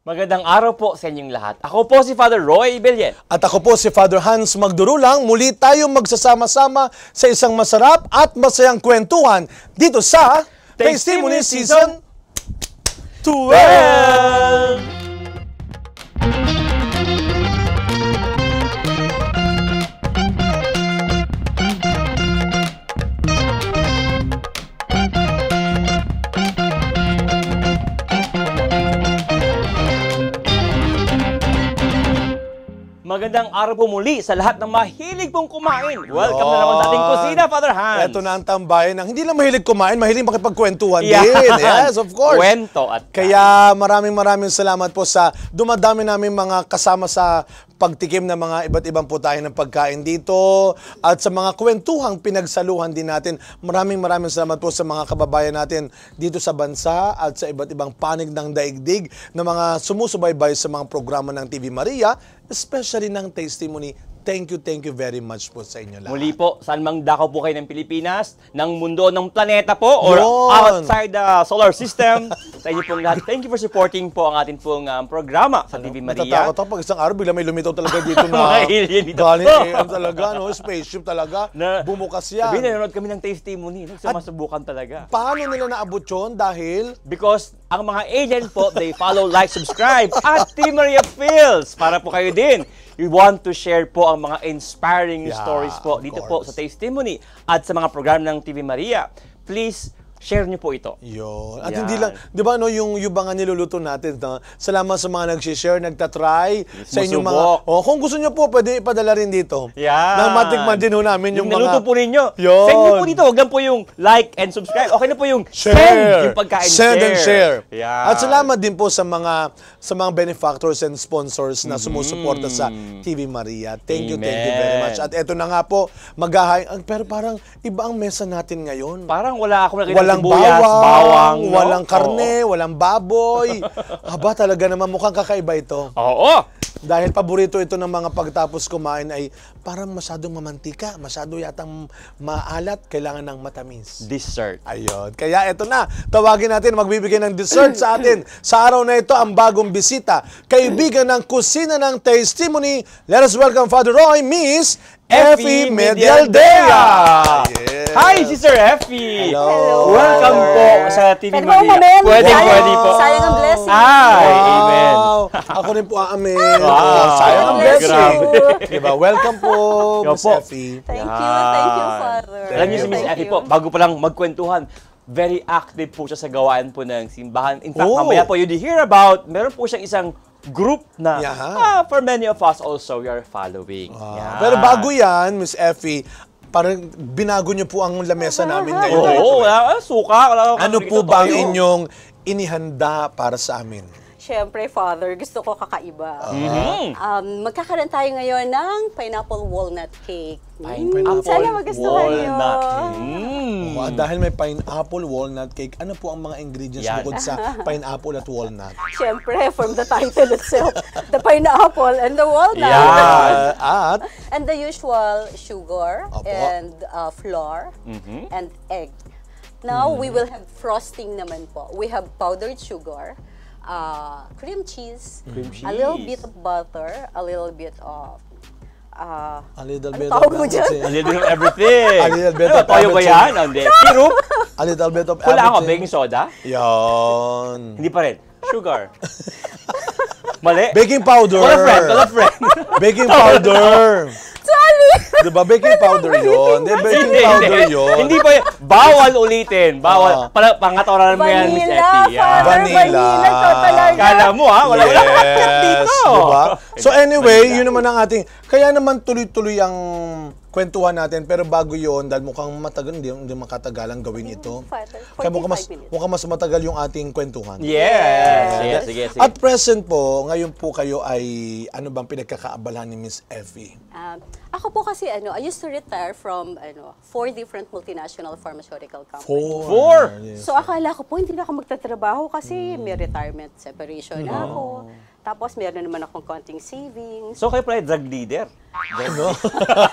Magandang araw po sa inyong lahat. Ako po si Father Roy Bellet. At ako po si Father Hans Magdurulang. Muli tayong magsasama-sama sa isang masarap at masayang kwentuhan dito sa Testimony Season 12! Magandang araw po muli sa lahat ng mahilig pong kumain. Welcome na naman sa ating kusina, Father Hans. Ito na ang tambayan ng hindi lang mahilig kumain, mahilig makipagkwentuhan din. Yes, of course. Kwento at Kaya maraming salamat po sa dumadami namin mga kasama sa pagtikim ng mga iba't ibang putahe ng pagkain dito at sa mga kwentuhang pinagsaluhan din natin. Maraming salamat po sa mga kababayan natin dito sa bansa at sa iba't ibang panig ng daigdig na mga sumusubaybay sa mga programa ng TV Maria, especially ng Testimony. Thank you very much po sa inyo lahat. muli po, saan mang dakaw po kayo ng Pilipinas, ng mundo, ng planeta po, or Yun. outside the solar system, sa inyo pong lahat. Thank you for supporting po ang ating pong programa sa TV Maria. Natatakot ako pag isang araw, bigla may lumitaw talaga dito na Mga alien dito. galing AM talaga, no? Spaceship talaga. Bumukas yan. Sabi, nanonood kami ng Testimony. Nagsamasubukan talaga. Paano nila naabot yun? Dahil Because ang mga alien po, they follow, like, subscribe at TV Maria Feels. Para po kayo din. We want to share po ang mga inspiring stories po dito po sa Testimony at sa mga program ng TV Maria. Please, share niyo po ito. yun. At hindi lang, di ba, no, yung yubangan niluluto natin, no? Salamat sa mga nag-share, nagtatry sa inyong mga... Oh, kung gusto nyo po, pwede ipadala rin dito. Yan. Nang matikman din ho namin yung mga... naluto po ninyo. Yun. Send niyo po dito. Huwag lang po yung like and subscribe. Okay na po yung Share. send yung pagkain. Send and share. Yan. At salamat din po sa mga benefactors and sponsors na sumusuporta sa TV Maria. Thank you very much. At eto na nga po, pero parang iba ang mesa natin ngayon. Parang wala ako nakita Walang sibuyas, bawang, no? walang karne, walang baboy. Aba, talaga naman mukhang kakaiba ito. Oo. Dahil paborito ito ng mga pagtapos kumain ay parang masyadong mamantika, masyado yatang maalat, kailangan ng matamis. Dessert. Ayun. Kaya eto na, tawagin natin, magbibigay ng dessert sa atin. Sa araw na ito, ang bagong bisita, kaibigan ng kusina ng Testimony. Let us welcome Father Roy, Miss Effie Medialdea. Yes. Hi, Sister Effie. Hello. Welcome po sa TV Pwede ba Maria. umamen? Pwede po. Sayang ang blessing. Ay, amen. Ako rin po aamin. Wow. Sayang ang Bless blessing. you. Diba? Welcome po, Miss po. Effie. Thank you, Father. Alam niyo si Miss Thank Effie you. po, bago pa lang magkwentuhan, very active po siya sa gawaan po ng simbahan. In fact, Oh. mamaya po, you'd hear about, meron po siyang isang group na for many of us also we are following. Yan. Pero bago yan, Miss Effie, parang binago niyo po ang lamesa namin ngayon. Oo, wala suka. Wala Ano po ba ang inyong inihanda para sa amin? Siyempre, Father, gusto ko kakaiba. Magkakaroon tayo ngayon ng pineapple walnut cake. Pineapple Sana magustuhan niyo. Oh, dahil may pineapple walnut cake, ano po ang mga ingredients Yan. bukod sa pineapple at walnut? Siyempre, from the title itself, the pineapple and the walnut. Yan. At And the usual sugar Opo. and flour and egg. Now, we will have frosting naman po. We have powdered sugar, cream cheese, a little bit of butter, a little bit of a little bit tawag mo dyan? A little bit of everything. A little bit Ano, of toyo ba everything. yan? Hindi. Syrup? a little bit of Wala ako, everything. baking soda? Yan. Hindi pa rin. Sugar. Mali? Baking powder. Wala friend. Baking powder. Sorry! Diba? Baking powder yun. Baking powder yun. Hindi pa yun. Bawal ulitin. Bawal. Pangatawaran mo yan, Miss Vanilla, Effie. Yan. Father, Vanilla. to talaga. Kala mo ha? Wala Yes, dito. diba? So anyway, yun naman ang ating, kaya naman tuloy-tuloy ang kwentuhan natin, pero bago yun, dahil mukhang matagal, hindi makatagalang gawin ito. Father, Kaya 45 minutes. mukhang mas matagal yung ating kwentuhan. Yes. Sige. At present po, ngayon po kayo ay, ano bang pinagkakaabalahan ni Miss Effie? Ako po kasi, I used to retire from 4 different multinational pharmaceutical companies. Four? Yes. So akala ko po, hindi na ako magtatrabaho kasi may retirement separation na ako. Tapos meron naman akong konting savings. So kayo pala yung drug leader?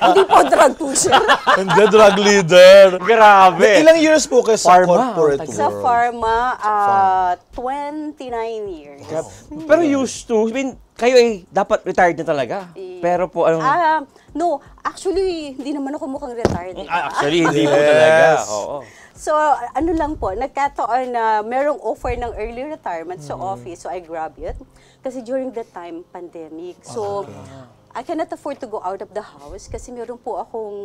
Hindi po drug pusher. Hindi, drug leader. Grabe! Ilang years po kayo sa Pharma, corporate world? Sa pharma, 29 years. Pero used to, I mean, kayo ay dapat retired na talaga. Pero po, No, actually, hindi naman ako mukhang retired. actually, hindi po talaga. Oo. So, ano lang po, nagkataon na merong offer ng early retirement sa office, so I grab it. Kasi during that time, pandemic. So, I cannot afford to go out of the house kasi meron po akong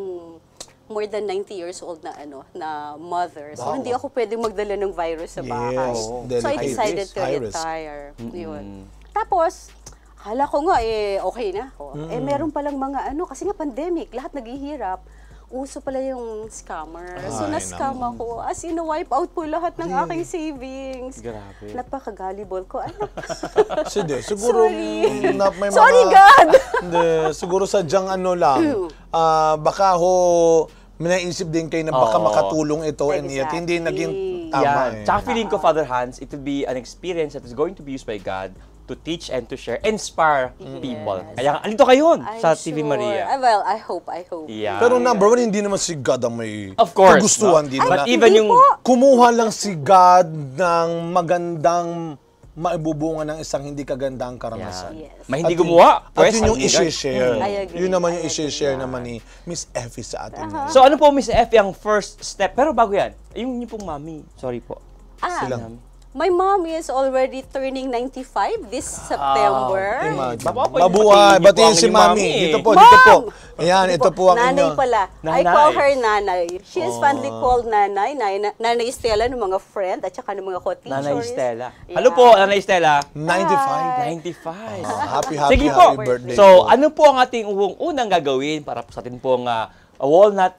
more than 90 years old na na mother. So, hindi ako pwedeng magdala ng virus sa bahay. Yes, So, I decided to high risk. retire. Yun. Tapos, akala ko nga, okay na ako. Meron palang mga kasi nga pandemic, lahat naghihirap. Uso pala yung scammer. So, na-scam ako. As in, wipe out po lahat ng aking savings. Grabe. Napaka-gullible ko. Sige, siguro Sorry. may mga... Sorry, God! Hindi, siguro sadyang lang. Baka may naisip din kayo na baka makatulong ito and yet hindi naging tama. Yan. Tsaka feeling ko, Father Hans, it will be an experience that is going to be used by God to teach and to share, inspire people. Kaya alito kayo sa TV Maria. Well, I hope. Yeah. Pero number one, hindi naman si God ang may Of course, kagustuhan no? din But na. even yung... Kumuha lang si God ng magandang maibubunga ng isang hindi kagandang karanasan. Yes. Hindi gumawa. At Pwes, yun yung hindi God. isi-share. I agree. Yun naman yung I agree. isi-share naman ni Miss Effie sa atin. So ano po, Miss F, yung first step? Pero bago yan, yung pong mami. Sorry po. Silang. My mom is already turning 95 this September. Imagine. Mabuhay. Mabuhay. Batiin si Mami. Dito po, dito po. Ayan, ito po ang Nanay inyo. pala. Nanay. I call her Nanay. She is fondly called Nanay. Nanay Stella ng mga friend at saka ng mga co-teachers. Nanay Stella. Yeah. Hello po, Nanay Stella. 95. 95. Happy Sige po. birthday So, po. ano po ang ating unang gagawin para po sa atin pong walnut,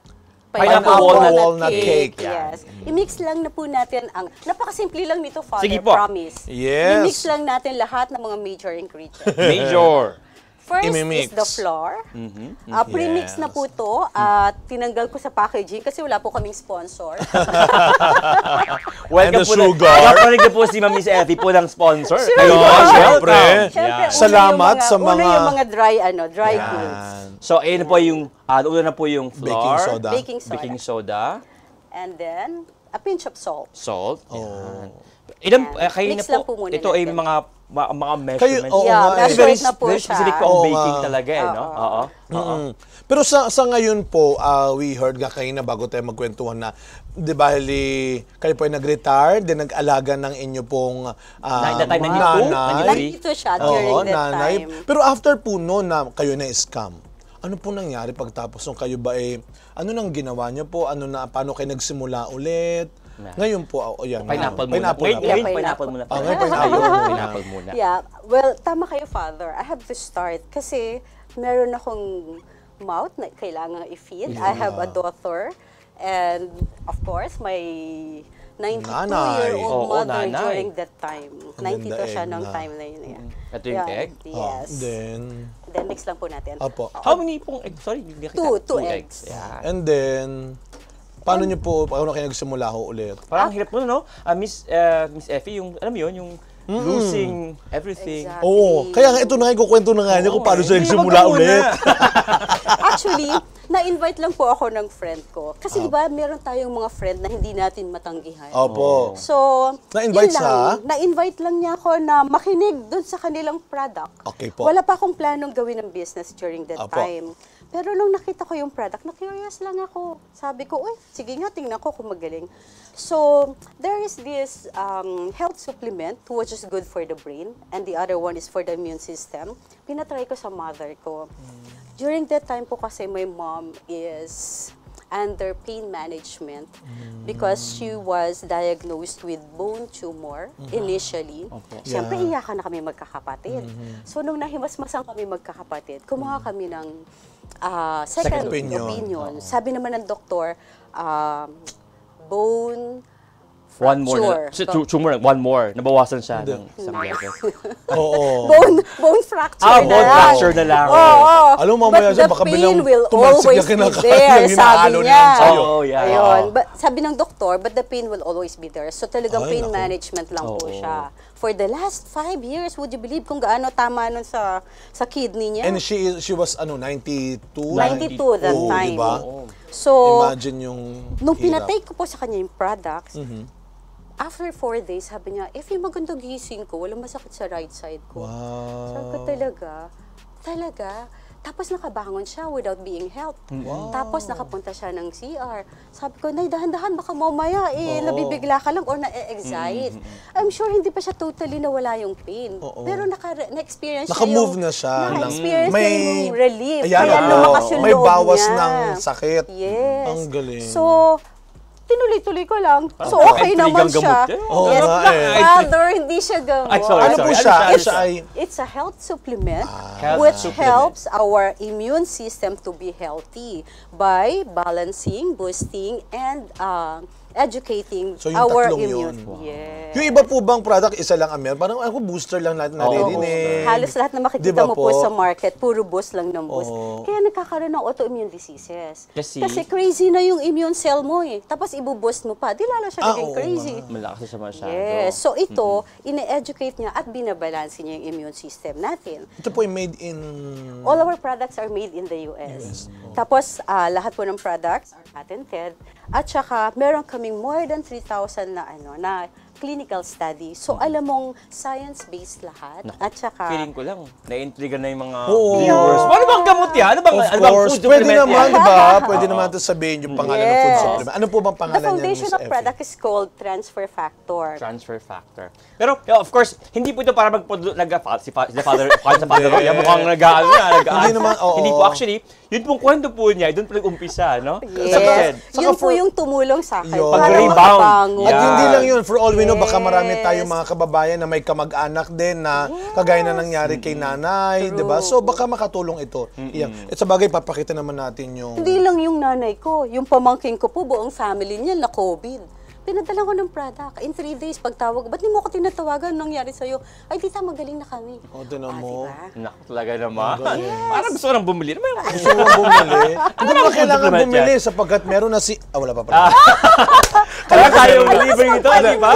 pineapple walnut cake. Yes. I-mix lang na po natin ang, napakasimple lang nito, Father, Sige po. promise. Yes. I-mix lang natin lahat ng mga major ingredients. major. First Imimix. is the flour. Pre-mix na po to at tinanggal ko sa packaging kasi wala po kaming sponsor. And the Welcome po sugar. Nakapanig na po si Ma'am Miss Effie po ng sponsor. Sure. Ayun, Siyempre. welcome. Siyempre, Yeah. Salamat sa una mga- yung mga dry goods. So, ayun po yung, una na po yung flour. Baking soda. Baking soda. Baking soda. And then, a pinch of salt. Salt. Yan. Kayo Mix na lang po po, muna ito ay natin. mga measurements. oo Yeah, nga eh. measured very, na po very siya. specific po ang Oo baking nga. talaga eh, no? Oo. Pero sa ngayon po, we heard nga kanina bago tayo magkwentuhan na, di ba, kayo po ay nag-retire, then nag-alaga ng inyo pong That time na niyo po? nanay. Nandito siya during Oo, that nanay. time. Pero after po no na kayo na-scam, ano po nangyari pagtapos nung kayo ba ano nang ginawa niyo po? Paano kayo nagsimula ulit? Ngayon po, yan. Pineapple muna. Pineapple na po. Ngayon, pineapple muna. Ngayon, pineapple muna. Pineapple muna. Yeah, well, tama kayo, Father. I have to start kasi meron akong mouth na kailangan i-feed. I have a daughter and of course, my 92-year-old Oo, mother nanay. during that time. 92 siya egg nung na. time na yun. Yeah. Ito yung egg? Yes. Then, Mix lang po natin. opo. How many pong egg? Sorry, hindi kita. Two eggs. Yeah. And then, paano kayo nagsimula ho ulit? Parang hirap mo, no? Miss Effie, yung, alam mo yun, yung losing everything. Exactly. Oo. Kaya nga ito na nga, kukwento na nga niya kung paano siya nagsimula ulit. Actually, na-invite lang po ako ng friend ko. Kasi di ba, meron tayong mga friend na hindi natin matanggihan. Opo. So, Na-invite yun lang. sa? Na-invite lang niya ako na makinig dun sa kanilang product. Okay po. Wala pa akong planong gawin ng business during that Opo. time. Pero nung nakita ko yung product, na-curious lang ako. Sabi ko, uy, sige nga, tingnan ko kung magaling. So, there is this health supplement which is good for the brain and the other one is for the immune system. Pinatry ko sa mother ko. During that time po kasi my mom is under pain management because she was diagnosed with bone tumor initially. Siyempre, iyakan na kami magkakapatid. So, nung nahimasmasan kami magkakapatid, kumuha kami ng second opinion. opinion. Sabi naman ng doktor, bone One more. fracture. Tumor, one more. Nabawasan siya ng isang level. Oo. Bone fracture Ah, na bone lang. fracture na lang. Oo. Alam mo, mamaya But siya, the baka pain bilang will tumalsik always na be kinakain there, yung sabi hinahalo niya. niyan sa'yo. Oh, yeah. Ayun. But, sabi ng doktor, but the pain will always be there. So talagang Ay, pain naku. management lang po Oo. siya. For the last 5 years, would you believe kung gaano tama nun sa kidney niya? And she was, 92? 92 that Oo, time. diba? So, Imagine yung nung hirap. pinatake ko po sa kanya yung products, after 4 days, sabi niya, if yung maganda gising ko, walang masakit sa right side ko. Wow. Sabi ko, talaga. Tapos nakabangon siya without being helped. Tapos nakapunta siya ng CR. Sabi ko, Nay, dahan-dahan, baka mamaya, nabibigla ka lang or na-excite. I'm sure hindi pa siya totally nawala yung pain. Pero na-experience siya Naka-move na siya. Na-experience niya yung relief. Ayan, Kaya lumakas yung may loob bawas niya. ng sakit. Yes. Ang galing. So, tinuloy-tuloy ko lang. So, okay intrigang naman siya. gamot yan. Oo Yes, nga eh. father, hindi siya gamot. Ay, sorry, Ano po sorry. siya? Ano Siya ay... It's a health supplement Health which supplement. helps our immune system to be healthy by balancing, boosting, and educating So, yung our tatlong immune. yun. Yes. Yung iba po bang product, isa lang ang meron? Parang ako booster lang natin naririnig. Halos lahat na makikita Diba mo po po? sa market, puro boost lang ng boost. Oo. Kaya nagkakaroon ng autoimmune diseases. Kasi crazy na yung immune cell mo eh. Tapos ibuboost mo pa, di lalo siya naging oo crazy. Malakas na siya masyado. Yes. So ito, ine-educate niya at binabalanse niya yung immune system natin. Ito po yung made in... All our products are made in the US. Tapos, lahat po ng products are patented. At saka, meron kaming more than 3,000 na clinical study. So, alam mong science-based lahat. At saka, Feeling ko lang, na-intriga na yung mga Oo. viewers. Ano bang gamot yan? Ano bang, Of ano bang course. food Pwede supplement naman, yan? di ba? Pwede naman ito sabihin yung pangalan ng food Yes. supplement. Ano po bang the pangalan niya, Miss foundational Effie? product is called Transfer Factor. Transfer factor. Pero, of course, hindi po ito para si Father Roy, mukhang nag-ano na, Hindi naman, oo. Hindi po, actually, yun pong kwento po niya, doon po nag-umpisa, no? Yes. Saka Yun po for- yung tumulong sa akin. Yun. Para Pag-rebound. makabangon. At Yeah. hindi lang yun, for all we know, baka Yes. marami tayong mga kababayan na may kamag-anak din na kagaya na nangyari kay nanay, di ba? So baka makatulong ito. Yeah. At sa bagay, papakita naman natin yung... Hindi lang yung nanay ko, yung pamangking ko po, buong family niya na COVID. Pinadala ko ng product. In 3 days, pagtawag, ba't di mo ako tinatawagan? Anong nangyari sa'yo? Ay, tita, magaling na kami. O, tinan mo. Diba? Naku, talaga naman. Parang gusto ko nang bumili. Ano ba yung Gusto mo bumili? Hindi mo kailangan supplement bumili yan? sapagkat meron na si... Ah, wala pa pala. Kaya tayo deliver ito, di ba?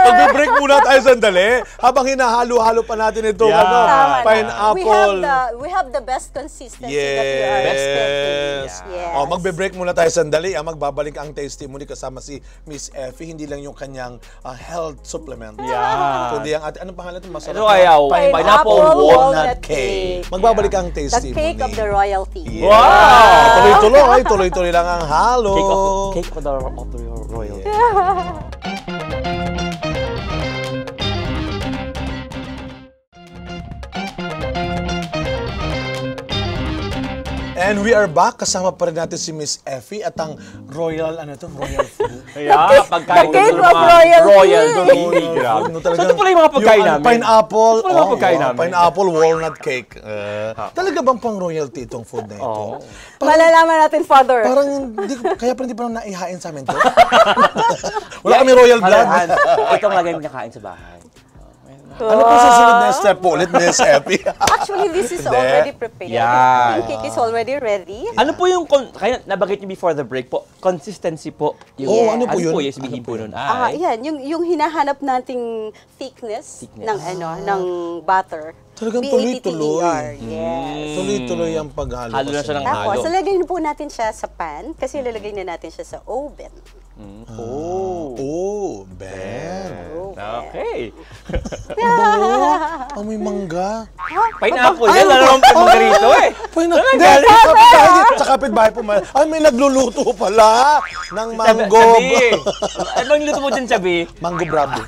Mag-break muna tayo sandali habang hinahalo-halo pa natin ito. Yeah. Ano, Tama na. pineapple. We have the best consistency that we are Yes. expecting. Yes. Oh, magbe-break muna tayo sandali. Magbabalik ang Testimony kasama si Miss Effie. Hindi lang yung kanyang health supplement. Yeah. Kundi ang anong pangalan ito? Masarap Ito ay pineapple walnut cake. Magbabalik ang The Testimony. cake of the royalty. Yeah. Wow! Tuloy-tuloy. Tuloy-tuloy lang ang halo. Cake of the royal. And we are back. Kasama pa rin natin si Miss Effie at ang royal, royal food. Yeah, pagkain the cake ng of mga royalty. royal domain. Grabe. So ito pala yung mga pagkain namin. Pineapple. Ito pala yung mga pagkain namin. Pineapple walnut cake. Talaga bang pang royalty itong food na ito? Oo. Malalaman natin, Father. Parang kaya pa hindi pa naihain sa amin to. Wala kami royal blood. Hans, itong lagay mo nakain sa bahay. Ano po susunod na step po ulit, Miss Effie? Actually, this is Hindi. already prepared. Yeah. Yung cake is already ready. Ano po yung, kaya nabanggit niyo before the break po, consistency po. Yung, Oo, ano po yun? Ano po yung sabihin po nun? Yan, yung hinahanap nating thickness, ng butter. Talagang B-A-T-T-E-R. tuloy-tuloy. Yes. Tuloy-tuloy ang paghalo. Halo na siya ng Tapos, halo. lalagay na po natin siya sa pan kasi lalagay na natin siya sa oven. Oh, Ben. Okay. May mangga. Pineapple yan, alam mo mangga rito eh. Hindi, sa kapitbahay po. Ay, may nagluluto pala ng mango. Sabi, anong luto mo dyan, Sabi? Mango bravo.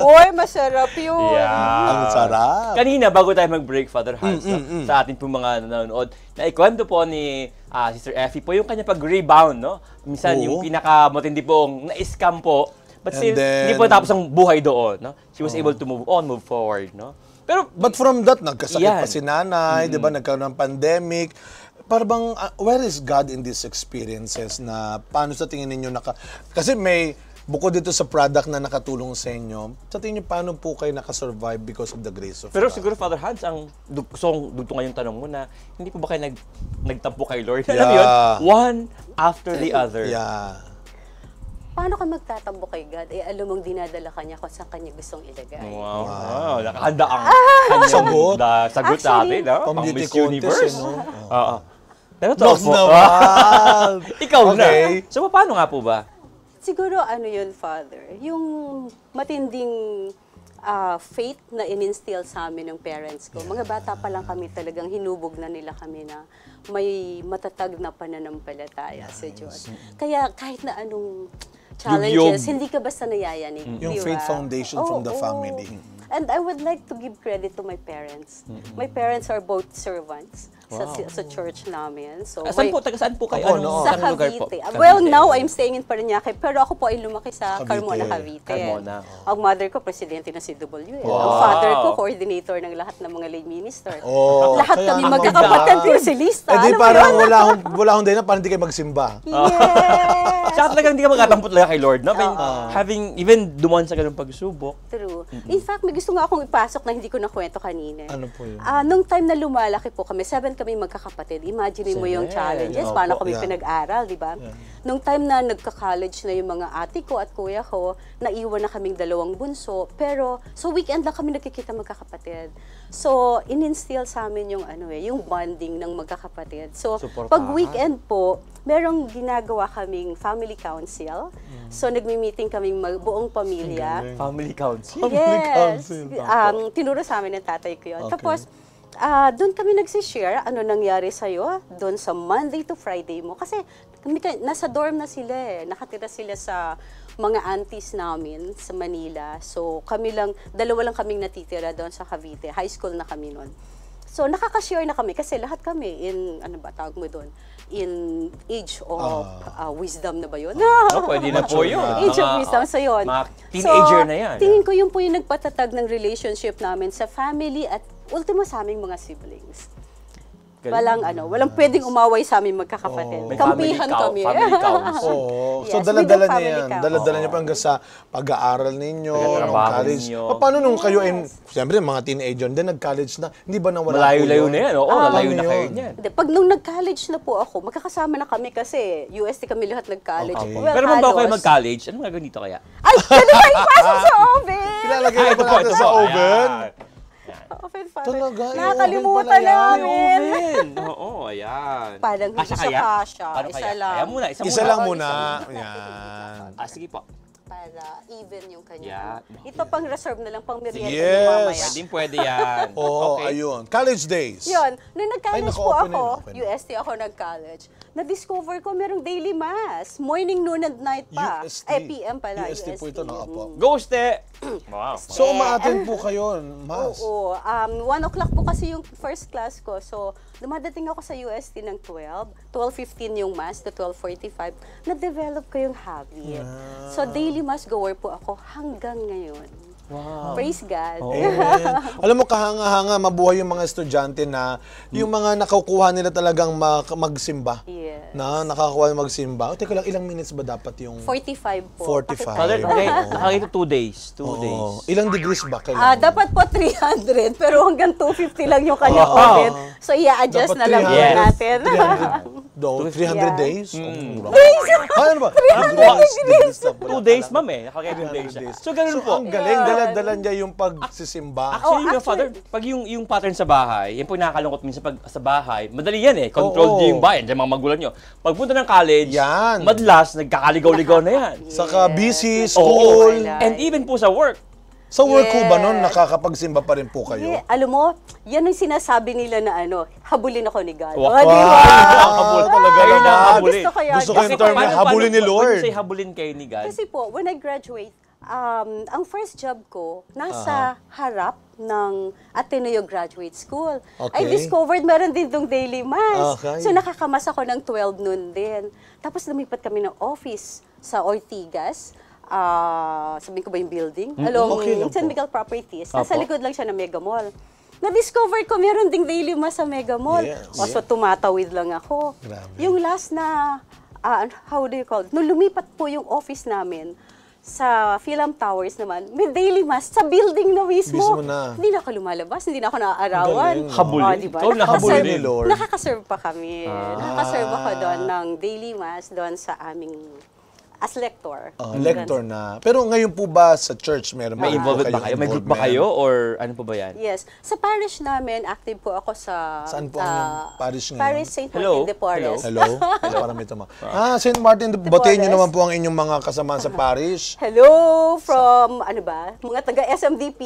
Uy, masarap yun. Ang sarap. Kanina, bago tayo mag-break, Father Hans, sa atin pong mga nanonood, naikwento po ni Sister Effie po yung kanya pag-rebound, no? Minsan, Oo. yung pinaka-matindi pong na-scam po, but still, And then- hindi po tapos ang buhay doon, no? She was able to move forward, no? Pero, But from that, nagkasakit Yan. pa si nanay, di ba? Nagkaroon ng pandemic. Para bang, where is God in these experiences na paano sa tingin ninyo kasi may, bukod dito sa product na nakatulong sa inyo, sa tingin niyo paano po kayo nakasurvive because of the grace of pero God? siguro, Father Hans, ang gustong ngayong tanong mo na, hindi po ba kayo nagtampo kay Lord? Alam mo yun? One after the other. Yeah. Paano ka magtatambo kay God? Alam mong dinadala ka niya kung saan kanya gustong ilagay. Wow. Nakahanda ang kanyang Sagot. sagot Actually, natin, no? Pang Pang beauty Miss contest, Universe. no? Oo. Pero to Nos po. naman! Ikaw na. Okay. So, paano nga po ba? Siguro yun, Father, yung matinding faith na in-instill sa amin ng parents ko. Mga bata pa lang kami talagang hinubog na nila kami na may matatag na pananampalataya sa Diyos. Kaya kahit na anong challenges, hindi ka basta nayayanig. Yung di faith ba? foundation from the family. And I would like to give credit to my parents. My parents are both servants sa church namin. So Saan po kayo? Ako, Anong sa lugar po? Cavite. Well, now I'm staying in Parañaque, pero ako po ay lumaki sa Cavite. Carmona, Cavite. Carmona. Ang mother ko, presidente ng CWL. Ang father ko, coordinator ng lahat ng mga lay minister. Lahat kaya kami naman magkakapatid, ba? kursilista. Eh di Alam mo parang yun? wala akong day na, parang hindi kayo magsimba. Yes! Tsaka talagang hindi ka magkatampot talaga kay Lord, no? Having, even dumaan sa ganung pagsubok. True. In fact, may gusto nga akong ipasok na hindi ko nakwento kanina. Ano po yun? Nung time na lumalaki po kami, 7 kami magkakapatid. Imagine mo yung challenges, Opo, paano kami yeah. pinag-aral, di ba? Nung time na nagka-college na yung mga ate ko at kuya ko, naiwan na kaming 2 bunso, pero so weekend lang kami nakikita magkakapatid. So, in-instill sa amin yung yung bonding ng magkakapatid. So, Suportahan. pag weekend po, merong ginagawa kaming family council. So, nagmi-meeting kaming buong pamilya. Family council. Yes. council. Tinuro sa amin ng tatay ko yun. Okay. Tapos, doon kami nagsishare ano nangyari sa'yo doon sa Monday to Friday mo. Kasi nasa dorm na sila eh. Nakatira sila sa mga aunties namin sa Manila. So, dalawa lang kaming natitira doon sa Cavite. High school na kami noon. So, nakaka-share na kami kasi lahat kami in, tawag mo doon? In age of wisdom na ba yun? Pwede na po yun. Age of wisdom. So, yun. Mga teenager na yan. Tingin ko yun po yung nagpatatag ng relationship namin sa family at ultimo sa aming mga siblings. Walang pwedeng umaway sa aming magkakapatid. May Kampihan family kami. family council. Oo. Yes, So, we dala-dala do niya family yan. council. Dala-dala niya pa hanggang sa pag-aaral ninyo, Pagtatrabaho nung college. ninyo. Paano nung kayo, siyempre, mga teenager, then nag-college na, hindi ba nawala Malayo-layo po na yun? yan. Oo, lalayo Paano na kayo yun? niyan. Pag nung nag-college na po ako, magkakasama na kami kasi UST kami lahat nag-college. Okay. Well, Pero bago kayo halos. mag-college, ano nga ganito kaya? Ay, pwede ba ipasok sa oven? Ilalagay na ba natin sa oven? Oven, Father. Talaga, yung Nakakalimutan oven pala yan. namin. Oo, ayan. Parang hindi siya kasha. Paano Isa kaya? lang. Kaya muna, Isa lang muna. Yan. Sige po. Para even yung kanya. Yeah. Ito pang reserve na lang, pang merienda Yes. yung mamaya. Pwede yan. Oo, Okay. ayun. College days. Yun, nung nag-college Ay, po naka-open na ako, yun, open na. UST ako nag-college, na-discover ko merong daily mass. Morning, noon, and night pa. UST. PM pala. UST po ito, nakapo. Ghoste! Wow. So, umaattend po kayo, mas. Oo. 1 o'clock po kasi yung first class ko. So, dumadating ako sa UST ng 12:15 yung mass to 12:45. Na-develop ko yung habit. So, daily mass goer po ako hanggang ngayon. Wow. Praise God. Amen. Alam mo, kahanga-hanga, mabuhay yung mga estudyante na yung mga nakukuha nila talagang magsimba. Yes. Na nakakuha magsimba. O, teka lang, ilang minutes ba dapat yung... 45 po. 45. Father, okay, nakakita 2 days. 2 days. Oo. Ilang degrees ba kailangan? Dapat po 300, pero hanggang 250 lang yung kanyang Wow. oven. So, i-adjust Dapat na lang po 300. natin. 300 Yeah. days? Days! Ano ba? 2 days, ma'am eh. Nakakita 2 days siya. So, ganun po. Ang galing, dala-dala niya yung pagsisimba. Actually, Oh, yung Father, pag yung pattern sa bahay, yan po yung nakakalungkot minsan pag sa bahay, madali yan eh. Control niyo yung bahay, dyan mga magulang nyo. Pagpunta ng college, Yan. madalas, nagkakaligaw-ligaw na yan. Saka busy, Oo. school. And even po sa work. Sa work ko ba nun, Yes. nakakapagsimba pa rin po kayo? Yeah, alam mo, yan ang sinasabi nila na habulin ako ni God. Wow. Oh, di ba? Wow, talaga Kayo na naman. habulin. Gusto ko yan. Gusto ko yung Kasi term na habulin ni When Lord. you say habulin kayo ni God, Kasi po, when I graduate, ang first job ko, nasa harap ng Ateneo Graduate School. Okay. I discovered meron din itong daily mass. Okay. So nakakamas ako ng 12 noon din. Tapos lumipat kami ng office sa Ortigas. sabihin ko ba yung building? Along Okay lang San po. Miguel Properties. Nasa Opo. likod lang siya ng Mega Mall. Na-discover ko, meron ding daily mass sa Mega Mall. Yes. So, tumatawid lang ako. Grabe. Yung last na, how do you call it? Nung lumipat po yung office namin, sa Philam Towers naman, may daily mass sa building na mismo. Mismo na. Hindi na ako lumalabas, hindi na ako naaarawan. Galing. Habulin. Diba? Ikaw Habulin ni Lord. Nakakaserve pa kami. Nakakaserve ako doon ng daily mass doon sa aming as lector. Lector na. Pero ngayon po ba sa church meron May involvement ba kayo? May group ba kayo? Or ano po ba yan? Yes. Sa parish namin, active po ako sa... Saan po ang parish ngayon? Parish St. Hello? Martin de Porres. Hello? Hello, parang may tama. St. Martin, batiin niyo naman po ang inyong mga kasama sa parish. Hello from, ano ba, mga taga SMDP.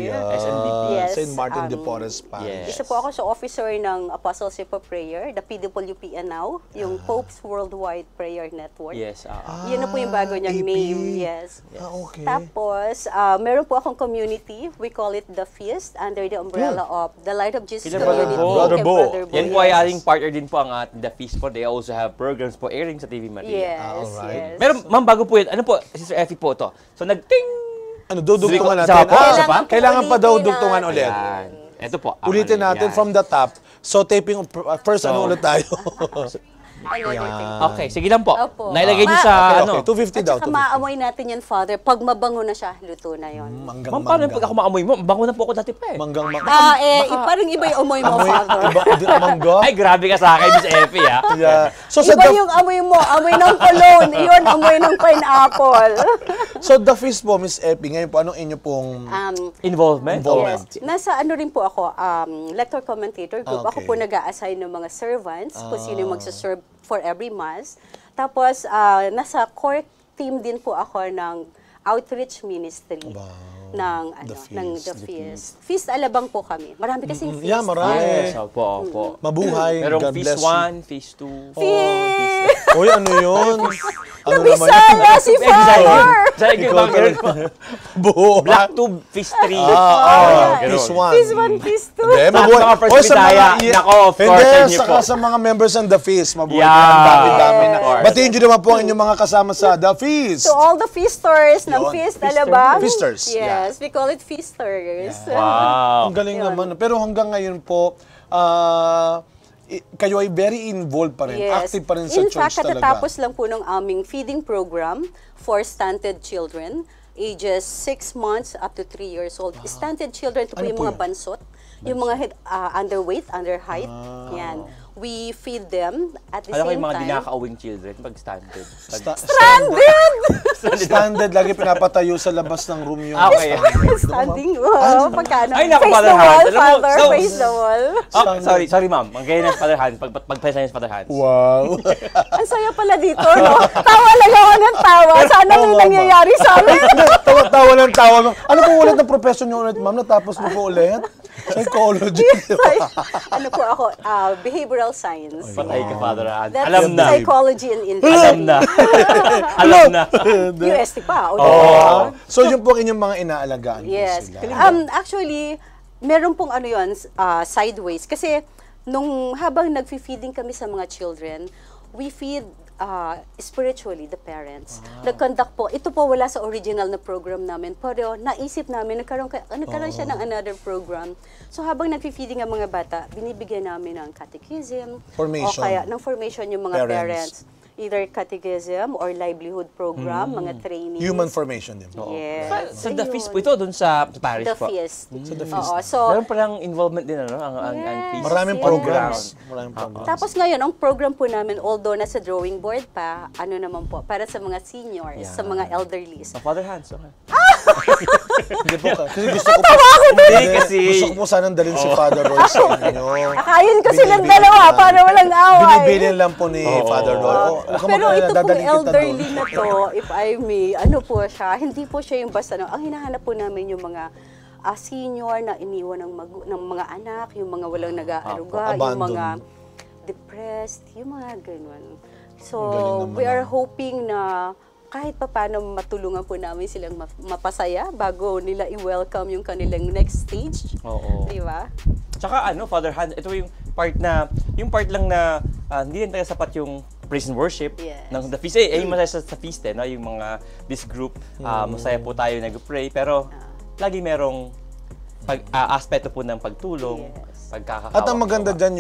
SMDP. Yes, St. Martin de Porres Parish. Isa po ako sa officer ng Apostleship of Prayer, the PWPN now, yung Pope's Worldwide Prayer Network. Yes. Yun na po yung bago niyang AP. name. Yes. Okay. Tapos, meron po akong community. We call it The Feast under the umbrella of the Light of Jesus Kila Brother Community. Bo. Brother kay Bo. Brother Bo, Yan po ay yes. ating partner din po ang The Feast po. They also have programs po airing sa TV Maria. Yes, Alright. yes. Pero ma'am, bago po yun, ano po, Sister Effie po to. So nag-ting! Ano, dudugtungan Isa natin. pa? Isa pa? Kailangan pa daw ulitin dugtungan natin. ulit. Yan. Ito po. ang Ulitin ano, natin yan. from the top. So, taping, first, ano ulit tayo? Another thing. Okay, sige lang po. Opo. Nailagay niyo Ma- sa Okay, ano. okay. 250 daw. At saka maamoy natin yan, Father. Pag mabango na siya, luto na yon. Manggang Ma'am, paano pag ako maamoy mo? Bango na po ako dati pa eh. Manggang Parang iba yung amoy mo, Amoy, Father. iba, mangga? Ay, grabe ka sa akin, Miss Effie, ah. Yeah. So, sa Iba yung amoy mo, amoy ng cologne. Yun, amoy ng pineapple. so, the feast po, Miss Epi, ngayon po, anong inyo pong... Involvement? Involvement. Yes. Nasa ano rin po ako, lector commentator group. Ako Okay. po nag-a-assign ng mga servants, kung sino yung magsaserve for every mass. Tapos, nasa core team din po ako ng outreach ministry. Ng The Feast. Feast Alabang po kami. Marami kasing feast. Yeah, marami. Yes, opo, opo. Mabuhay. Merong God Feast bless you. 1, Feast 2. Feast! Uy, ano yun? Ano naman Nabisaya si Father! Sa Ikaw mga ganun po. Buo. Black Tube, Feast 3. Feast 1. Feast 1, Feast 2. Hindi, Sa mabuhay. mga first Oy, sa Bisaya, mga- nako, of course, Hindi, sa inyo saka po. sa mga members ng The Feast, mabuhay. Yeah. Ang dami-dami na. Of course. Batiin nyo naman po ang inyong mga kasama sa The Feast. To all the feasters ng Yun. Feast Alabang. Feasters, Yes, we call it feasters. Wow. Ang galing Yun. naman. Pero hanggang ngayon po, kayo ay very involved pa rin. Yes. Active pa rin sa In church fact, talaga. katatapos lang po ng aming feeding program for stunted children, ages 6 months up to 3 years old. Stunted children, ito po Ano yung po mga yun? bansot, yung mga underweight, under height. Yan. We feed them at the Alam ko same yung mga time. dinakaawing children pag standard. Standard, lagi pinapatayo sa labas ng room yung... Okay. Standing. Wow, pagkano? Ay, naku, Face Father the wall, Hans. Alam mo, Father. so- Face the wall. Oh, sorry ma'am. Ang gaya ng Father Hans. Pagpasa niya sa Father Hans. Wow. Ang saya pala dito, no? Tawa lang ako ng tawa. Sana may nangyayari sa amin. Tawa-tawa ng tawa. Ano po ulit ang profession niyo ulit, ma'am? Natapos mo po ulit? Psychology. Ano po ako? Behavioral science. Patay ka, Father Hans. That's Alam na. psychology and Alam intelligence. na. Alam na. UST pa. So, yun po ang inyong mga inaalagaan po Yes. sila. Actually, meron pong ano yun, sideways. Kasi, nung habang nag-feeding kami sa mga children, we feed spiritually the parents. Nag-conduct po, ito po wala sa original na program namin, pero naisip namin, nagkaroon siya ng another program. So habang nag-feeding ang mga bata, binibigyan namin ng catechism, Formation. o kaya ng formation yung mga Parents. parents. Either catechism or livelihood program, mga training. Human formation din. Yes. Sa The Feast Ayun. po ito, dun sa parish The po. Feast. Sa The Feast. Oo, so, Meron palang involvement din, ano? Ang Feast. Maraming Yes. programs. Maraming programs. tapos ngayon, ang program po namin, although nasa drawing board pa, ano naman po, para sa mga seniors, sa mga elderlies. Ang Father Hans, okay. Hindi po, kasi gusto ko po, Hindi kasi. gusto ko po sanang dalhin si Father Roy sa inyo. Akayin ko silang Binibilin dalawa lang. para walang away. Binibilin lang po ni Father Roy. Pero ito pong dadalhin kita elderly doon. na to, if I may, ano po siya, hindi po siya yung basta, ang hinahanap po namin yung mga senior na iniwan ng mga anak, yung mga walang nag-aaruga, yung abandoned. mga depressed, yung mga ganun. So, Galing naman, we are hoping na kahit pa paano matulungan po namin silang mapasaya bago nila i-welcome yung kanilang next stage. Oo. Di ba? Tsaka ano, Father Hans, ito yung part lang na hindi rin talaga sapat yung praise and worship Yes. ng the feast. Yung masaya sa feast no? Yung mga this group, masaya po tayo nag-pray, pero lagi merong aspeto po ng pagtulong, pagkakakawa. At ang maganda dyan,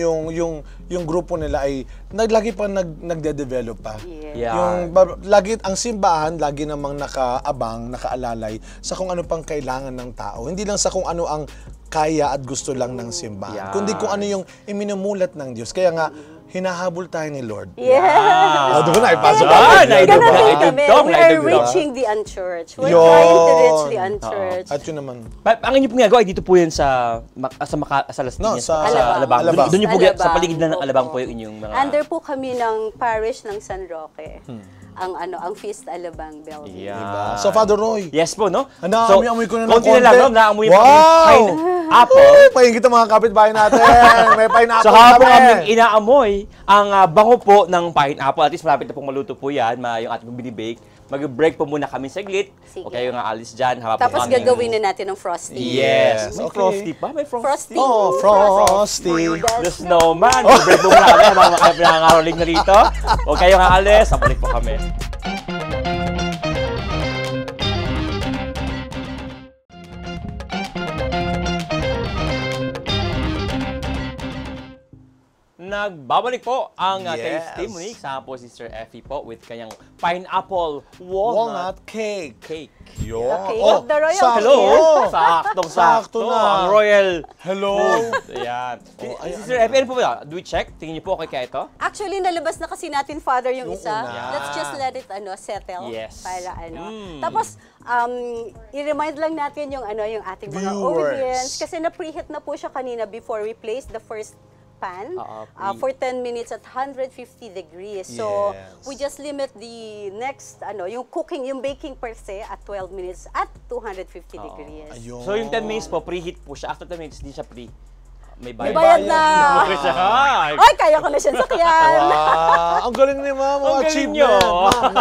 yung grupo nila ay lagi pa nagde-develop pa. Yeah. Lagi, ang simbahan, lagi namang nakaabang, nakaalalay sa kung ano pang kailangan ng tao. Hindi lang sa kung ano ang kaya at gusto lang ng simbahan, Yeah. kundi kung ano yung iminumulat ng Diyos. Kaya nga, hinahabol tayo ni Lord. Yes. Doon na, ipasok Ah, natin. naidog Ganun na, din kami. naidog, We are naidog. reaching the unchurched. We're Yun. trying to reach the unchurched. At yun naman. Ang inyo pong ginagawa, dito po yan sa Las No, Piñas, sa Alabang. Alabang. Doon yung po, Alabang. sa paligid na ng Opo. Alabang po yung inyong mga... Under po kami ng parish ng San Roque. Ang Feast Alabang Building. Yeah. Diba? So, Father Roy, Yes po, no? naamoy ko na ng konti na lang, konti. no? Naamoy Wow! yung pineapple. Pahin kita mga kapitbahay natin. May pineapple So habang kami. aming inaamoy ang bango po ng pineapple, at least malapit na pong maluto po yan, yung ating binibake, mag-break po muna kami saglit. Sige. O kayo nga alis dyan. Habang Tapos po aming- gagawin na natin ng frosting. Yes. May Okay. frosty pa? May frosty. Frosty. Oh, Frosty. The snowman. Mag-break po muna kami habang kayo pinangangaroling na rito. O kayo nga alis, sabalik po kami. Nagbabalik po ang Yes. testimony. Kasama po si Sir Effie po with kanyang pineapple walnut Walnut cake. cake. Yun. Okay, of the royal sakto. Hello! Yeah. Saktong-sakto Sakto na. ang royal Hello. food. Ayan. Si Sir Effie, ano po ba? Do we check? Tingin niyo po okay kaya ito? Actually, nalabas na kasi natin, Father, yung isa. una. Let's just let it settle. Yes. Para Tapos, i-remind lang natin yung ating mga Viewers. audience. Kasi na-preheat na po siya kanina before we place the first pan for 10 minutes at 150 degrees. So, Yes. we just limit the next, yung cooking, yung baking per se at 12 minutes at 250 degrees. Ayun. So yung 10 minutes po, preheat po siya. After 10 minutes, hindi siya pre. May May bayad. bayad na! Okay siya. Ay! Ay, kaya ko na siya sakyan! Wow, ang galing ni Ma'am. Ang galing Achievement, nyo. Ma'am.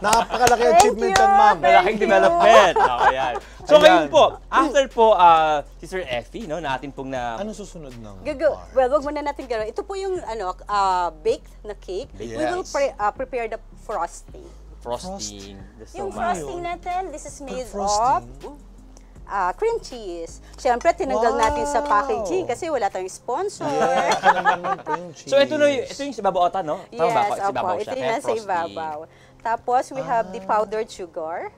Napakalaki Thank achievement you. yan, Ma'am. Thank Malaking you. development. Okay, yan. So Ayan. ngayon po, after po, si Sir Effie, no, natin pong na... Ano susunod ng Well, wag muna natin gano'n. Ito po yung baked na cake. We will Yes. prepare the frosting. frosting. The Yung snowman. frosting natin, this is made of frosting? cream cheese. Siyempre, tinanggal natin sa packaging kasi wala tayong sponsor. So ito yung sa babaotan, no? Tama ba? Yes, Sa ibabaw opo. siya. Ito yung Kaya nasa frosting. ibabaw. Tapos, we have the powdered sugar.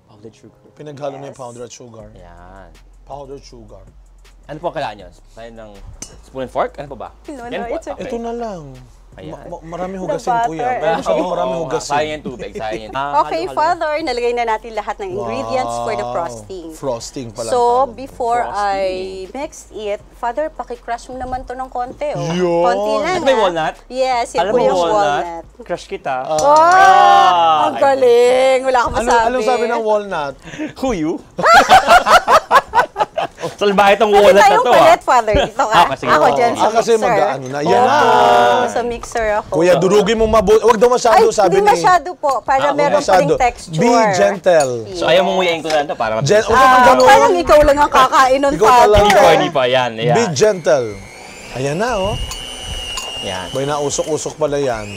Powdered sugar. Pinaghalo na yung Yes. powdered sugar. Yan. Powdered sugar. Ano po ang kailangan nyo? Tayo ng spoon and fork? Ano po ba? No, Yan no, po. it's okay. Ito na lang. Ayan. Marami The hugasin, kuya. butter. Pero masyadong Oo, marami oo, hugasin. sayang yung tubig, sayang yung... Okay, Father, nalagay na natin lahat ng ingredients for the frosting. Frosting pala. So, before Frosting. I mix it, Father, pakicrush mo naman to ng konti, oh. Yun. Konti lang, Ito may ah. walnut? Yes, yan Alam po mo, yung walnut. Crush kita. Oh, ang galing! Wala akong masabi. Anong sabi ng walnut? Who you? Salbahe itong walnut Kasi na tayong to, palit, Father. Dito ka. sige. Ako dyan sa kasi mixer. mag-ano na. Yan na. Oo, sa mixer ako. Kuya, durugin mo mabuti. Huwag daw masyado, Ay, sabi hindi masyado po. Para Huwag meron pa rin masyado. texture. Be gentle. So ayaw mong nguyain ko na ito para mabilis. Huwag naman ganun. Parang ikaw lang ang kakain nun, Ikaw Father. talaga. Hindi pa, yan. Ayan. Be gentle. Ayan na, oh. Yan. Boy, nausok-usok pala yan.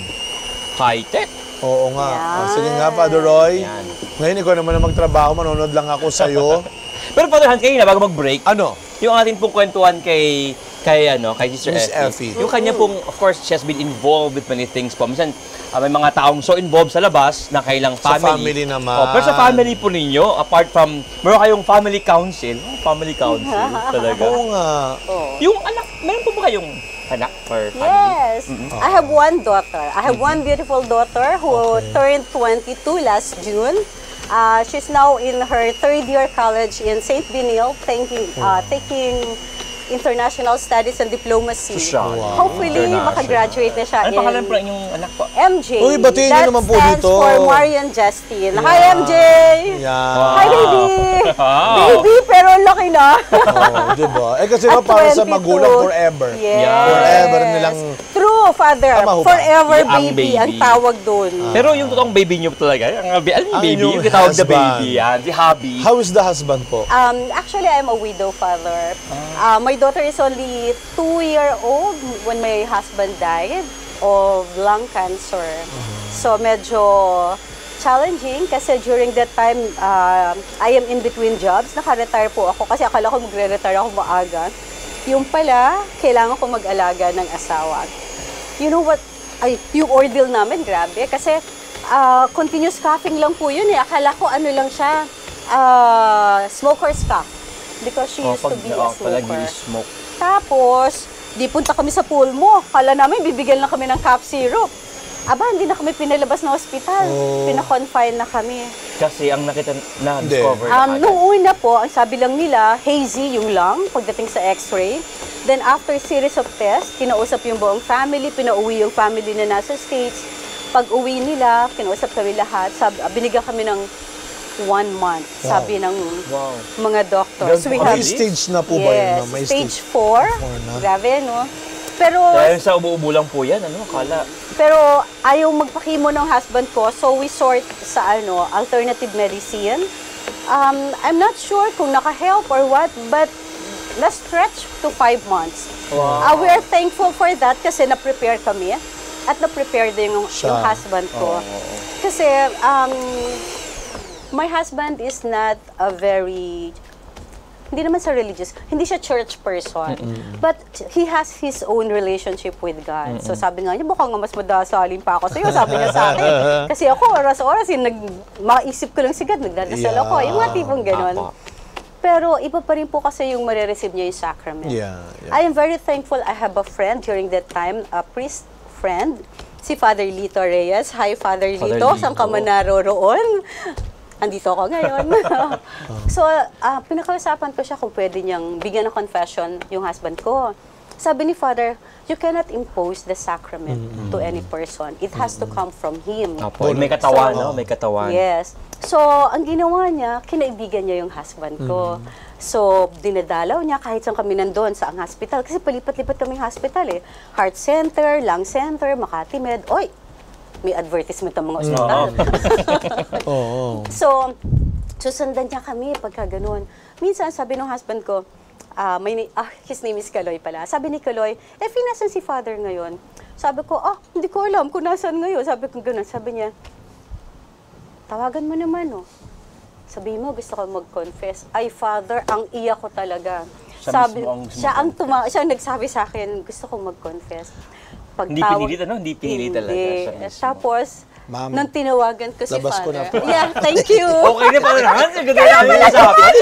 High-tech. Oo nga. Yan. Oh, sige nga, Father Roy. Yan. Ngayon, ikaw naman na magtrabaho. Manonood lang ako sa'yo. Pero Father Hans, kayo na bago mag-break, Ano? yung atin pong kwentuhan kay Sister Miss Effie. Effie. Yung kanya pong, of course, she has been involved with many things po. Minsan, may mga taong so involved sa labas na kailang Sa family. family naman. Oh, pero sa family po ninyo, apart from, meron kayong family council. Family council, talaga. Oo nga. Yung anak, meron po ba kayong anak or family? Yes. I have one daughter. I have one beautiful daughter who turned 22 last June. She's now in her third year college in St. Benil, taking international studies and diplomacy. Social. Hopefully, International. makagraduate na siya Ano pangalan in po ng inyong anak po? MJ. Uy, batiin niyo That naman po stands dito. for Marian Justin. Hi, MJ! Yan. Hi, baby! Wow. Baby, pero ang laki na. Oo, diba? Eh kasi At para sa 22. magulang forever. Yes. Forever nilang... True, Father. Tama ho ba? Forever Ang baby, baby. ang tawag doon. Pero yung totoong baby niyo talaga, ano yung Ang baby? inyong Yung tawag na husband. baby yan, si Hubby. How is the husband po? Actually, I'm a widow, Father. My daughter is only 2-year-old when my husband died. of lung cancer. So medyo challenging kasi during that time, I am in between jobs. Naka-retire po ako kasi akala ko magre-retire ako maaga. Yung pala, kailangan ko mag-alaga ng asawa. You know what? Yung ordeal namin, grabe. Kasi continuous coughing lang po yun eh. Akala ko ano lang siya, smoker's cough. Because she used to be a smoker. Smoke. Tapos, di punta kami sa pool mo. Kala namin, bibigyan lang kami ng cough syrup. Aba, hindi na kami pinalabas ng ospital. Pina-confine na kami. Kasi ang na-discover Nung una po, ang sabi lang nila, hazy yung lung pagdating sa x-ray. Then after series of tests, kinausap yung buong family, pinauwi yung family na nasa States. Pag uwi nila, kinausap kami lahat. Binigyan kami ng 1 month, sabi ng mga doctors. May stage na po ba yun? May stage 4. Grabe, no? Pero dahil sa ubo-ubo lang po yan, akala. Pero ayaw magpakimo ng husband ko, so we sort sa alternative medicine. I'm not sure kung naka-help or what, but let's stretch to 5 months. Wow. We are thankful for that kasi na-prepare kami at na-prepare din yung husband ko. Kasi my husband is not a very, hindi naman sa religious, hindi siya church person. But he has his own relationship with God. So sabi nga niya, baka nga mas madasalin pa ako sa'yo, sabi niya sa akin. Kasi ako, oras-oras, maisip ko lang si God, nagdadasal ako. Yung mga tipong ganon. Pero iba pa rin po kasi yung marireceive niya yung sacrament. I am very thankful I have a friend during that time, a priest friend, si Father Lito Reyes. Hi, Father Lito. Saan ka man naroroon? Andito ako ngayon. So, pinakausapan ko siya kung pwede niyang bigyan ng confession yung husband ko. Sabi ni Father, you cannot impose the sacrament to any person. It has to come from Him. May katawan, May katawan. Yes. So, ang ginawa niya, kinaibigan niya yung husband ko. So, dinadalaw niya kahit saan kami nandun sa ang hospital. Kasi palipat-lipat kaming hospital eh. Heart Center, Lung Center, Makati Med. Oy! May advertisement ang mga ospital. So, susundan niya kami pagka ganun. Minsan, sabi ng husband ko, his name is Kaloy pala. Sabi ni Kaloy, nasan si Father ngayon? Sabi ko, hindi ko alam kung nasan ngayon. Sabi ko ganun. Sabi niya, tawagan mo naman, Sabi mo, gusto ko mag-confess. Ay, Father, ang iyak ko talaga. Siya ang nagsabi sa akin, gusto kong mag-confess. Hindi pinilit, Hindi pinilit talaga. Tapos, nang tinawagan ko si Labas ko Father. na po. Yeah, thank you. Okay na pala naman. Ganda namin na sa akin.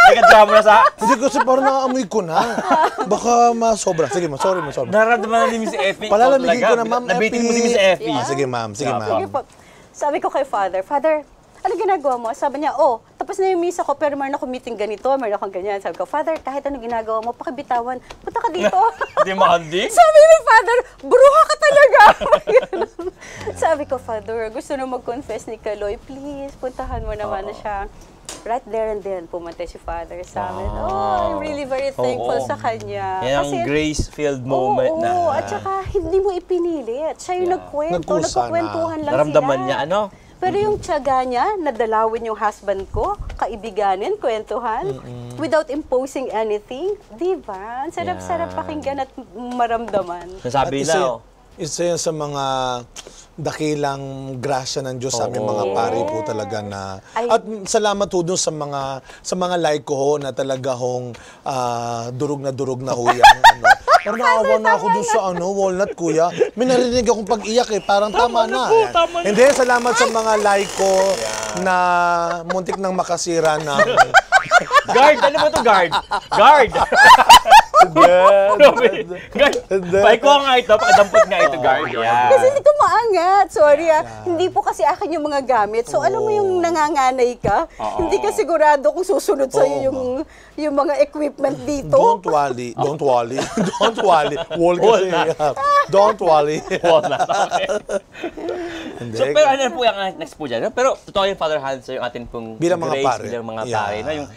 Nagkadama na sa... Hindi kasi parang nakaamoy ko na. Baka masobra. Sige, sorry. Nararamdaman na ni Miss Effie. Palalamigin ko na, Ma'am Nabitin mo si Miss Effie. Sige, ma'am. Sige po. Sabi ko kay Father, ano ginagawa mo? Sabi niya, tapos na yung misa ko, pero meron ako meeting ganito, meron akong ganyan. Sabi ko, Father, kahit ano ginagawa mo, pakibitawan, punta ka dito. Hindi makandi? Sabi ni Father, bruha ka talaga. Sabi ko, Father, gusto na mag-confess ni Kaloy, please, puntahan mo naman na siya. Right there and then, pumunta si Father sa amin. I'm really very thankful sa kanya. Yan ang grace-filled moment na. At saka, hindi mo ipinilit. Siya yung nagkwento, nagkukwentuhan lang naramdaman sila. niya, Pero yung tiyaga niya, nadalawin yung husband ko, kaibiganin, kwentuhan, without imposing anything. Diba? Ang sarap-sarap pakinggan at maramdaman. Nasabi na, Isa yan sa mga dakilang grasya ng Diyos sa aming mga pari po talaga na. At salamat po dun sa mga like ko ho na talaga hong durog na ho yan. Parang naawa na ako dun sa Walnut, kuya. May narinig akong pag-iyak parang tama na. Hindi, salamat sa mga like ko na muntik nang makasira na. Guard! Ano ba ito, guard? Guard! Guard! Paikuha nga ito, pakadampot nga ito, guard. Kasi hindi ko maangat. Sorry Hindi po kasi akin yung mga gamit. So alam mo yung nanganganay ka, hindi ka sigurado kung susunod sa'yo yung mga equipment dito. Don't worry. Wall kasi. Don't worry. Walnut, okay. So, pero ano po yung next po dyan? Pero totoo yung Father Hans, yung atin pong bilang mga grace, pare. bilang mga pare. Na yung,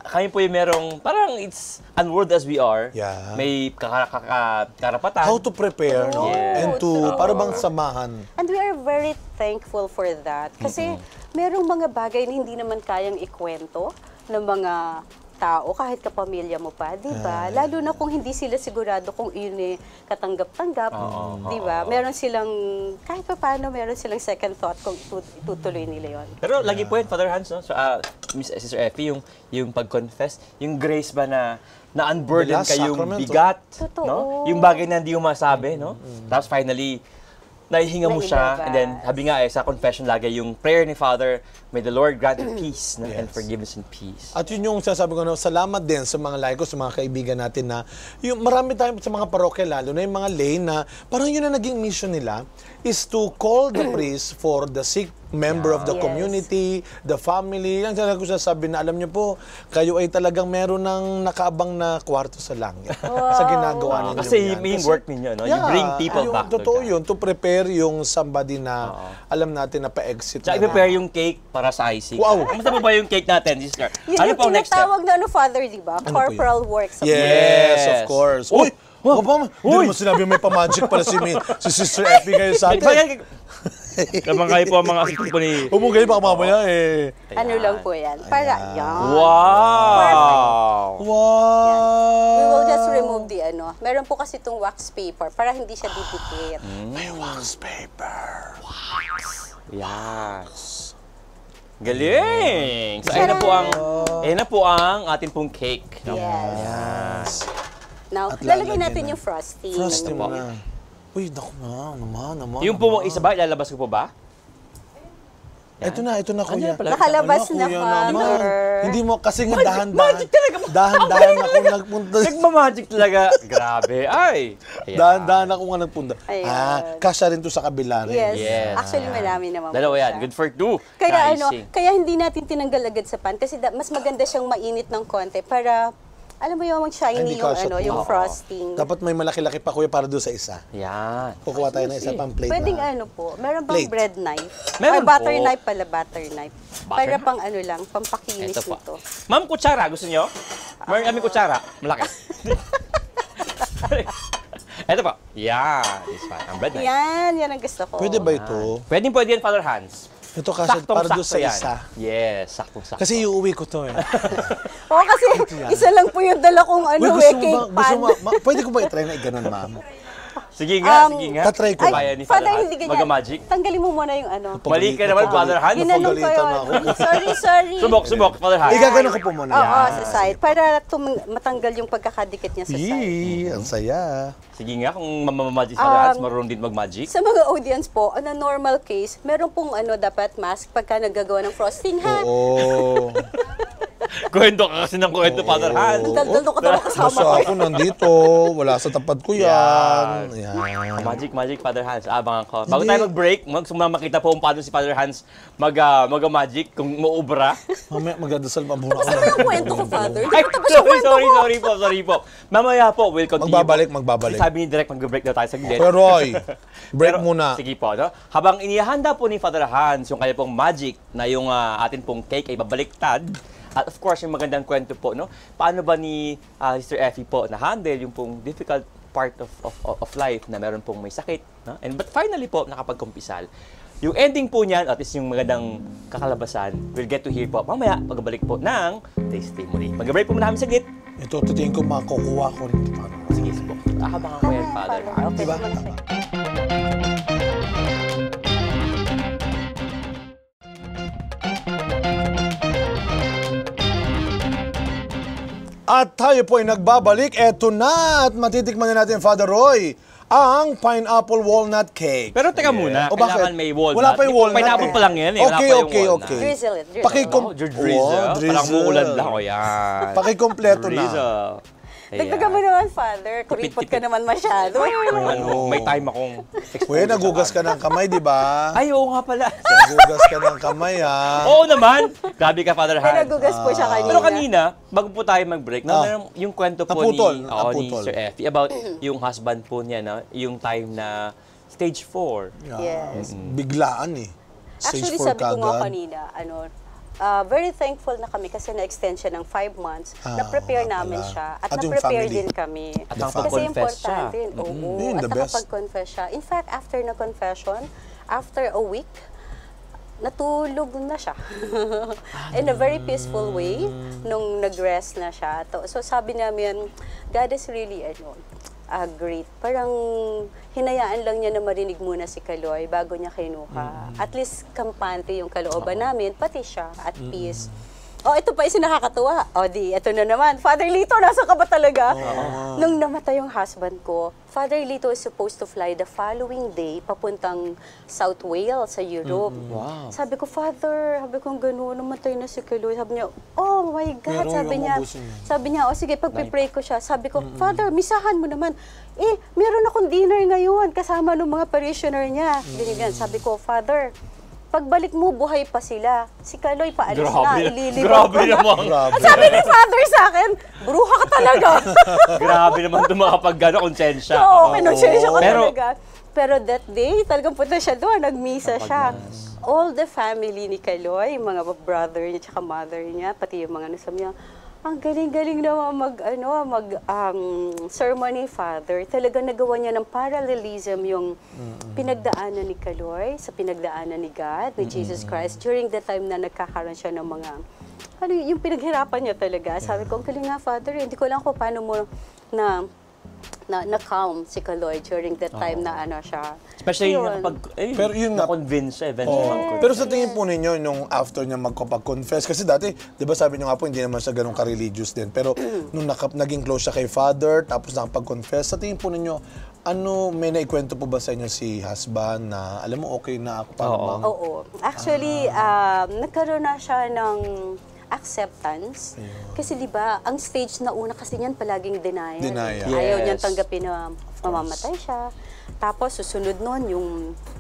kami po yung merong, parang it's unworld as we are. May karapatan. How to prepare, and to, para bang samahan. And we are very thankful for that. Kasi merong mga bagay na hindi naman kayang ikwento ng mga tao, kahit kapamilya mo pa, di ba? Lalo na kung hindi sila sigurado kung yun eh katanggap-tanggap, di ba? Meron silang, kahit pa paano, meron silang second thought kung itutuloy nila yon. Pero lagi po yun, Father Hans, no? So, Miss Sister Effie, yung pag-confess, yung grace ba na unburden kayong bigat, Totoo. no? Yung bagay na hindi mo masabi, no? Tapos finally, nahihinga mo siya, and then, sabi nga sa confession lagi, yung prayer ni Father, may the Lord grant you peace, no? And forgiveness and peace. At yun yung sinasabi ko, salamat din sa mga laiko, sa mga kaibigan natin na, yung marami tayong sa mga parokya, lalo na yung mga lay na, parang yun na naging mission nila, is to call the priest for the sick member of the community, the family. Yung talaga ko sasabi na, alam niyo po, kayo ay talagang meron ng nakaabang na kwarto sa langit sa ginagawa ninyo. Kasi yung work ninyo, no? You bring people back to totoo God. yun, to prepare yung somebody na alam natin na pa-exit. Tsaka i-prepare yung cake para sa icing. Wow! Kamusta ba yung cake natin, Sister? Yun Ano yung po ang next step? tinatawag na Father, di ba? Corporal works. Yes, of course. Uy! Hindi mo sinabi may pa-magic pala si Sister Effie kayo sa atin. Kamang kayo po ang mga assistant po ni... Umugay baka mamaya eh. Ano lang po yan? Para, yan. Wow! Wow! We will just remove the Meron po kasi itong wax paper para hindi siya didikit. May wax paper. Yes. Galing! So, ayun na po ang ating pong cake. Yes. Now, At lalagay lalagyan natin na. yung frosting. Frosting mo na. Uy, naku naman. Yung po isa ba, ilalabas ko po ba? Ito na kuya. pala? Nakalabas na, kuya Father. naman. Hindi mo, kasi nga dahan-dahan. Magic talaga. Dahan-dahan ako nagpunta. Nagmamagic talaga. Grabe. Ay. Ayan. Dahan-dahan ako nga nagpunta. Ayan. Kasya rin to sa kabila rin. Yes. Actually, marami naman Dalawa po yan. siya. Good for two. Kaya Icing. kaya hindi natin tinanggal agad sa pan kasi mas maganda siyang mainit ng konti para alam mo yung shiny Hindi yung kasya po. yung frosting. Dapat may malaki-laki pa kuya para doon sa isa. Yan. Kukuha tayo ng isa pang plate Pwedeng na. po, meron bang Plate. bread knife? Meron butter po. knife pala, butter knife. Para pang lang, pampakinis Ito po. nito. Ma'am, kutsara. Gusto nyo? Meron kami kutsara. Malaki. Ito po. Yan. This one. Ang bread knife. Yan ang gusto ko. Pwede ba ito? Pwede yan, Father Hans. Ito kasi para doon sa yan. isa. Yes, saktong-sakto. Kasi iuwi ko to eh. Oo, kasi isa lang po yung dala kong Uy, gusto mo cake ba? pan. Pwede ko ba i-try na i-ganon, ma'am? Sige nga, sige nga. Tatry ko. Kaya ni Father Hans. hindi ganyan. Mag-magic. Tanggalin mo muna yung Mali ka naman, Father Hans. Ginanong ko Napagalitan yun. ako. Sorry. Subok, Father Hans. Igaganon ko po muna. Oo, sa side. Para matanggal yung pagkakadikit niya sa side. Yee, ang saya. Sige nga, kung mamamagic si Father Hans, marunong din mag-magic. Sa mga audience po, on a normal case, meron pong dapat mask pagka naggagawa ng frosting, ha? Oo. Kwento ka kasi ng kwento, Father Hans. Daldal ko daw kasama Basta ko. ako nandito, wala sa tapat ko yan. Yan. Magic, Father Hans. Abangan ko. Bago Hindi. tayo mag-break, makita po kung paano si Father Hans mag-magic, kung maubra. Mamaya magdadasal pa muna Tapos ako. ano yung kwento ko, Father? Ay, Tapos yung kwento ko. sorry po. Mamaya po, we'll continue. Magbabalik. Sabi ni Direk, mag-break daw tayo saglit. Pero Roy, break Pero, muna. Sige po, no? Habang inihanda po ni Father Hans yung kanya pong magic na yung atin pong cake ay babaliktad. At of course, yung magandang kwento po, no? Paano ba ni Sister Effie po na-handle yung pong difficult part of life na meron pong may sakit, no? But finally po, nakapagkumpisal. Yung ending po niyan, at least yung magandang kakalabasan, we'll get to hear po mamaya pagbalik po ng testimony. Mag-break po muna kami saglit. Ito, titingin ko makukuha ko rin. Sige po. Abangan ko yan, Father Hans. Okay, Diba? At tayo po ay nagbabalik. Eto na at matitikman na natin, Father Roy, ang pineapple walnut cake. Pero teka muna, O, bakit? kailangan may walnut. Wala pa yung walnut Pineapple eh. pa lang yan eh. Wala Okay, pa yung okay, walnut. okay. Drizzle it. Pakikom- Drizzle. Oh, drizzle. Parang mukulad lang ko yan. Pakikompleto na. Drizzle. Dagdagan mo naman, Father. Kuripot ka naman masyado. Ano, may time akong Kuya, nagugas ka ng kamay, di ba? Ay, oo nga pala. Nagugas ka ng kamay, ha? Oo naman. Grabe ka, Father Pero Hans. nagugas po siya kanina. Pero kanina, bago po tayo mag-break, yung kwento po Naputol, ni naputol. Sir Effie about yung husband po niya, no? Yung time na stage 4. Yes. Biglaan eh. Stage Actually, 4 sabi ko nga kagad. kanina, very thankful na kami kasi na-extend siya ng 5 months. Na-prepare nga namin pala. siya. At At yung na-prepare family. din kami. At Kasi nakapag-confess siya. importante. Oo. Yun, At the best. nakapag-confess siya. In fact, after na confession, after a week, natulog na siya. In a very peaceful way, nung nag-rest na siya. So sabi namin, God is really, great. Parang hinayaan lang niya na marinig muna si Kaloy bago niya kinuha. At least kampante yung kalooban namin, pati siya at peace. Oh, ito pa yung nakakatuwa. Ito na naman. Father Lito, nasa ka ba talaga? Nung namatay yung husband ko, Father Lito is supposed to fly the following day papuntang South Wales sa Europe. Wow. Sabi ko, Father, gano'n, namatay na si Kaloy. Sabi niya, oh my God, sabi niya, sige, pagpipray ko siya. Sabi ko, Father, misahan mo naman. Meron akong dinner ngayon kasama ng mga parishioner niya. Ganyan. Sabi ko, Father, pagbalik mo, buhay pa sila. Si Kaloy paalis na, ililibot Grabe ko na. naman. At sabi ni Father sa akin, bruha ka talaga. Grabe naman ito makapag-gano'n konsensya. Oo, kinonsensya ko Pero- talaga. Pero that day, talagang punta siya doon, nagmisa siya. All the family ni Kaloy, mga brother niya, tsaka mother niya, pati yung mga nasam niya, ang galing-galing naman sermon ni Father. Talagang nagawa niya ng parallelism yung pinagdaanan ni Kaloy sa pinagdaanan ni God, ni Jesus Christ, during the time na nagkakaroon siya ng mga, yung pinaghirapan niya talaga. Sabi ko, ang galing nga, Father, hindi ko lang kung paano mo na-calm si Kaloy during that time na siya. Especially Yun. Pero yun nga- na-convince siya eventually. mag-confess. Pero sa tingin po ninyo, nung after niya magkapag-confess, kasi dati, di ba sabi niyo nga po, hindi naman siya ganun ka-religious din. Pero nung naging close siya kay Father, tapos nakapag-confess, sa tingin po ninyo, may naikwento po ba sa inyo si husband na, alam mo, okay na ako para bang? Oo. Actually, nagkaroon na siya ng acceptance. Kasi di ba, ang stage na una kasi niyan palaging denial. Denial. Ayaw Yes. niyang tanggapin na mamamatay siya. Tapos susunod nun yung,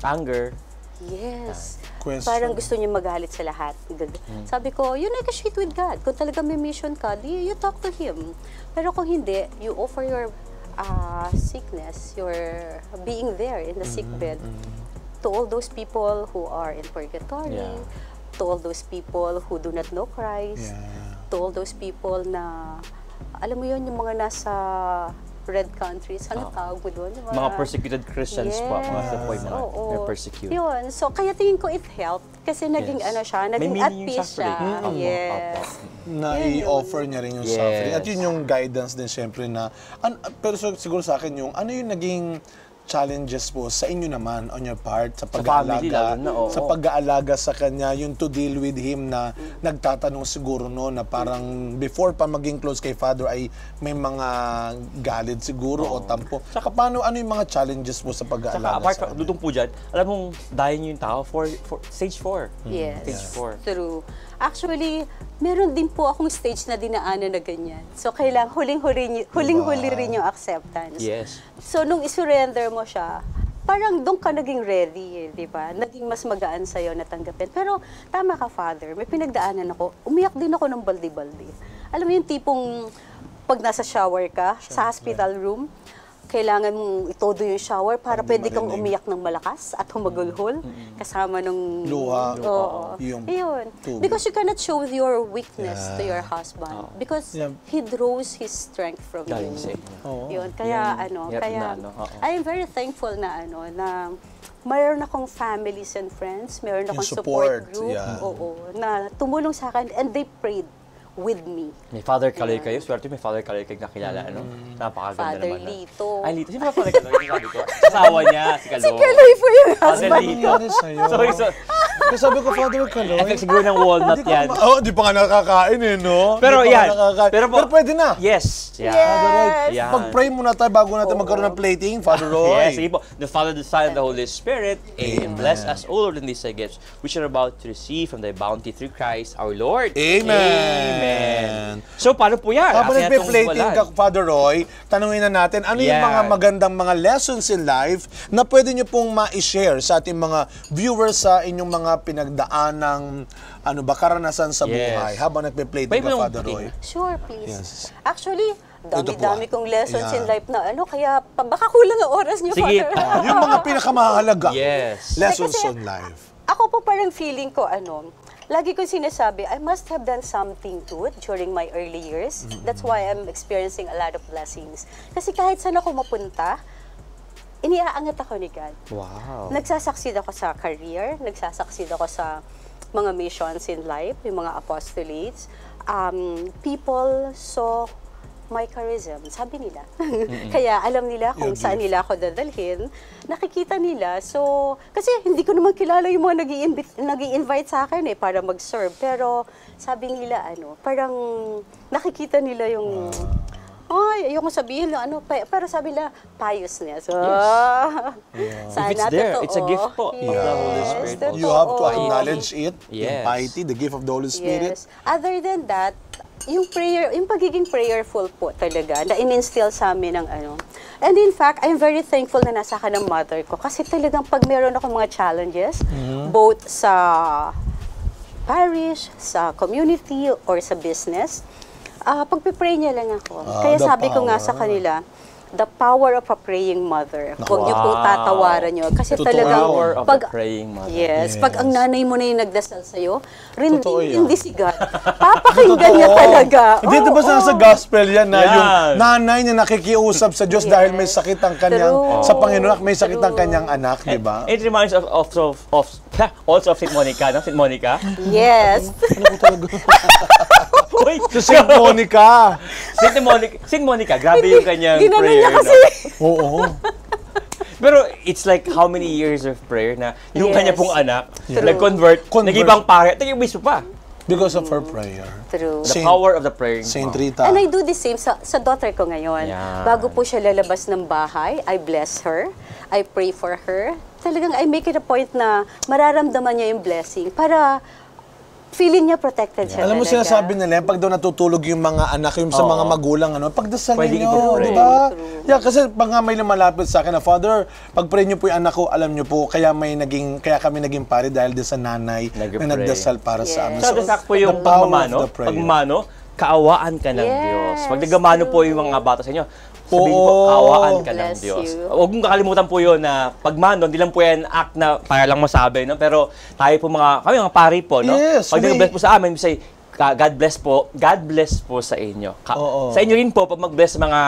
Anger. yes, Question. parang gusto niya magalit sa lahat. Sabi ko, you negotiate with God. Kung talaga may mission ka, you talk to Him. Pero kung hindi, you offer your sickness, your being there in the sick bed to all those people who are in purgatory, Yeah. to all those people who do not know Christ, to all those people na, alam mo yun, yung mga nasa red countries, ano tawag mo doon? Mga persecuted Christians po. Mga sa po yung mga they're persecuted. Yun. So, kaya tingin ko it helped. Kasi naging Yes. siya, May naging meaning at yung peace siya. suffering. Opo, Yes. Na i-offer niya rin yung Yes. suffering. At yun yung guidance din syempre na, pero siguro sa akin yung, ano yung naging challenges po sa inyo naman on your part sa family pag-aalaga lalo na, oo. sa pag-aalaga sa kanya, yung to deal with him na nagtatanong siguro no na parang before pa maging close kay Father ay may mga galit siguro o tampo. Saka paano, ano yung mga challenges mo sa Saka pag-aalaga apart sa from, kanya? dudong po dyan, alam mong dahil niyo yung tao for stage 4. Yes. Stage 4. True. Actually, meron din po akong stage na dinaanan na ganyan. So, kailangan huling-huli rin yung acceptance. Yes. So, nung isurrender mo siya, parang doon ka naging ready, di ba? Naging mas magaan sa'yo na tanggapin. Pero, tama ka, Father, may pinagdaanan ako. Umiyak din ako ng baldi-baldi. Alam mo yung tipong pag nasa shower ka, sa hospital room, kailangan mong itodo yung shower para pwede kang umiyak ng malakas at humagulhol kasama ng Luha. Oo. Yung Yun. tubig. Because you cannot show your weakness to your husband because Yeah. he draws his strength from Galing you. sa inyo. Yun. Kaya I am very thankful na na mayroon akong families and friends, mayroon akong support group, yeah. na tumulong sa akin and they prayed with me. May Father Kaloy kayo. Swerte may Father Kaloy kayo nakilala, ano? Napakaganda Father naman. Lito. Ay, Lito. Sino ba Father Kaloy? Yung sabi ko. Asawa niya, si Kaloy. Si Kaloy po yung Father husband. Lito. nangyari sa'yo? Sorry. Kasi sabi ko, Father Kaloy. Effect siguro ng walnut yan. Di pa nga nakakain eh, no? Pero Di pa yan. nga nakakain. Pero Pero pwede na. Yes. Yeah. Father Roy, Yan. mag-pray muna tayo bago natin magkaroon ng plating, Father Roy. Yes, sige po. The Father, the Son, and the Holy Spirit. Amen. Bless us, O Lord, in these gifts which are about to receive from thy bounty through Christ our Lord. Amen. So, paano po yan? Habang Akin na itong nagpe-plating ka, walan. Father Roy, tanungin na natin, ano yung Yan. mga magandang mga lessons in life na pwede nyo pong ma-share sa ating mga viewers sa inyong mga pinagdaanang karanasan sa Yes. buhay. Habang nagpe-plating May ka, mga Father Roy. Sure, please. Yes. Actually, dami-dami po, kong lessons yeah. in life na kaya baka kulang ang oras niyo, Sige. Father. Yung mga pinakamahalaga. Yes. Lessons Kasi on life. Ako po parang feeling ko, lagi ko sinasabi, I must have done something good during my early years. That's why I'm experiencing a lot of blessings. Kasi kahit saan ako mapunta, iniaangat ako ni God. Wow. Nagsasucceed ako sa career, nagsasucceed ako sa mga missions in life, yung mga apostolates. People saw my charism, sabi nila. Kaya alam nila kung saan nila ako dadalhin, nakikita nila. So, kasi hindi ko naman kilala yung mga nag-i-invite sa akin para mag-serve. Pero sabi nila, parang nakikita nila yung, ay, ayoko sabihin na pero sabi nila, pious niya. So, If it's there, totoo. it's a gift po of the Holy Spirit. Totoo. You have to acknowledge it, Yes. yung piety, the gift of the Holy Spirit. Yes. Other than that, yung prayer, yung pagiging prayerful po talaga, na in-instill sa amin ng And in fact, I'm very thankful na nasa ka ng mother ko kasi talagang pag meron ako mga challenges, both sa parish, sa community, or sa business, pagpipray niya lang ako. Kaya the sabi ko nga sa power. kanila, the power of a praying mother. Huwag niyo pong tatawaran yun. Kasi Totoo. talagang, Power of the praying mother. yes, pag ang nanay mo na yung nagdasal sa'yo, Totoo yan. hindi si God. Papakinggan niya talaga. Hindi, diba sa gospel yan na Yan. yung nanay niya nakikiusap sa Diyos dahil may sakit ang kanyang, True. sa Panginoon, may sakit ang kanyang anak, di ba? It reminds also of St. Monica, no? St. Monica. Yes. Wait, Si Saint Monica. St. Monica, grabe yung kanyang Ginanon prayer. niya kasi. No? Oo. Pero it's like how many years of prayer na yung Yes. kanya pong anak, True. nag-convert, Convert. nag-ibang pare, nag-ibang pa. Because of her prayer. True. The Saint- power of the praying Saint mom. Rita. And I do the same sa daughter ko ngayon. Yan. Bago po siya lalabas ng bahay, I bless her. I pray for her. Talagang I make it a point na mararamdaman niya yung blessing para feeling niya protected siya Alam mo, talaga. sinasabi nila, pag daw natutulog yung mga anak, yung sa mga magulang, pagdasalin Pwede nyo, i-pray. di ba? True. Yeah, kasi pag nga may lumalapit sa akin na, Father, pag-pray nyo po yung anak ko, alam nyo po, kaya kami naging pare dahil din sa nanay Nag-pray. na nagdasal para sa amin. Yes. So, po yung the power pagmamano, of the prayer. pagmamano, kaawaan ka ng Yes, Diyos. Pag nagamano po yung mga bata sa inyo, sabihin po, Oo. kaawaan ka ng Bless Diyos. you. Huwag mong kakalimutan po yun na pagmano, hindi lang po yan act na para lang masabi, no? Pero tayo po kami mga pari po, no? Yes, Pag may- nag-bless po sa amin, we say, God bless po sa inyo. Oo. Sa inyo rin po, pag mag-bless sa mga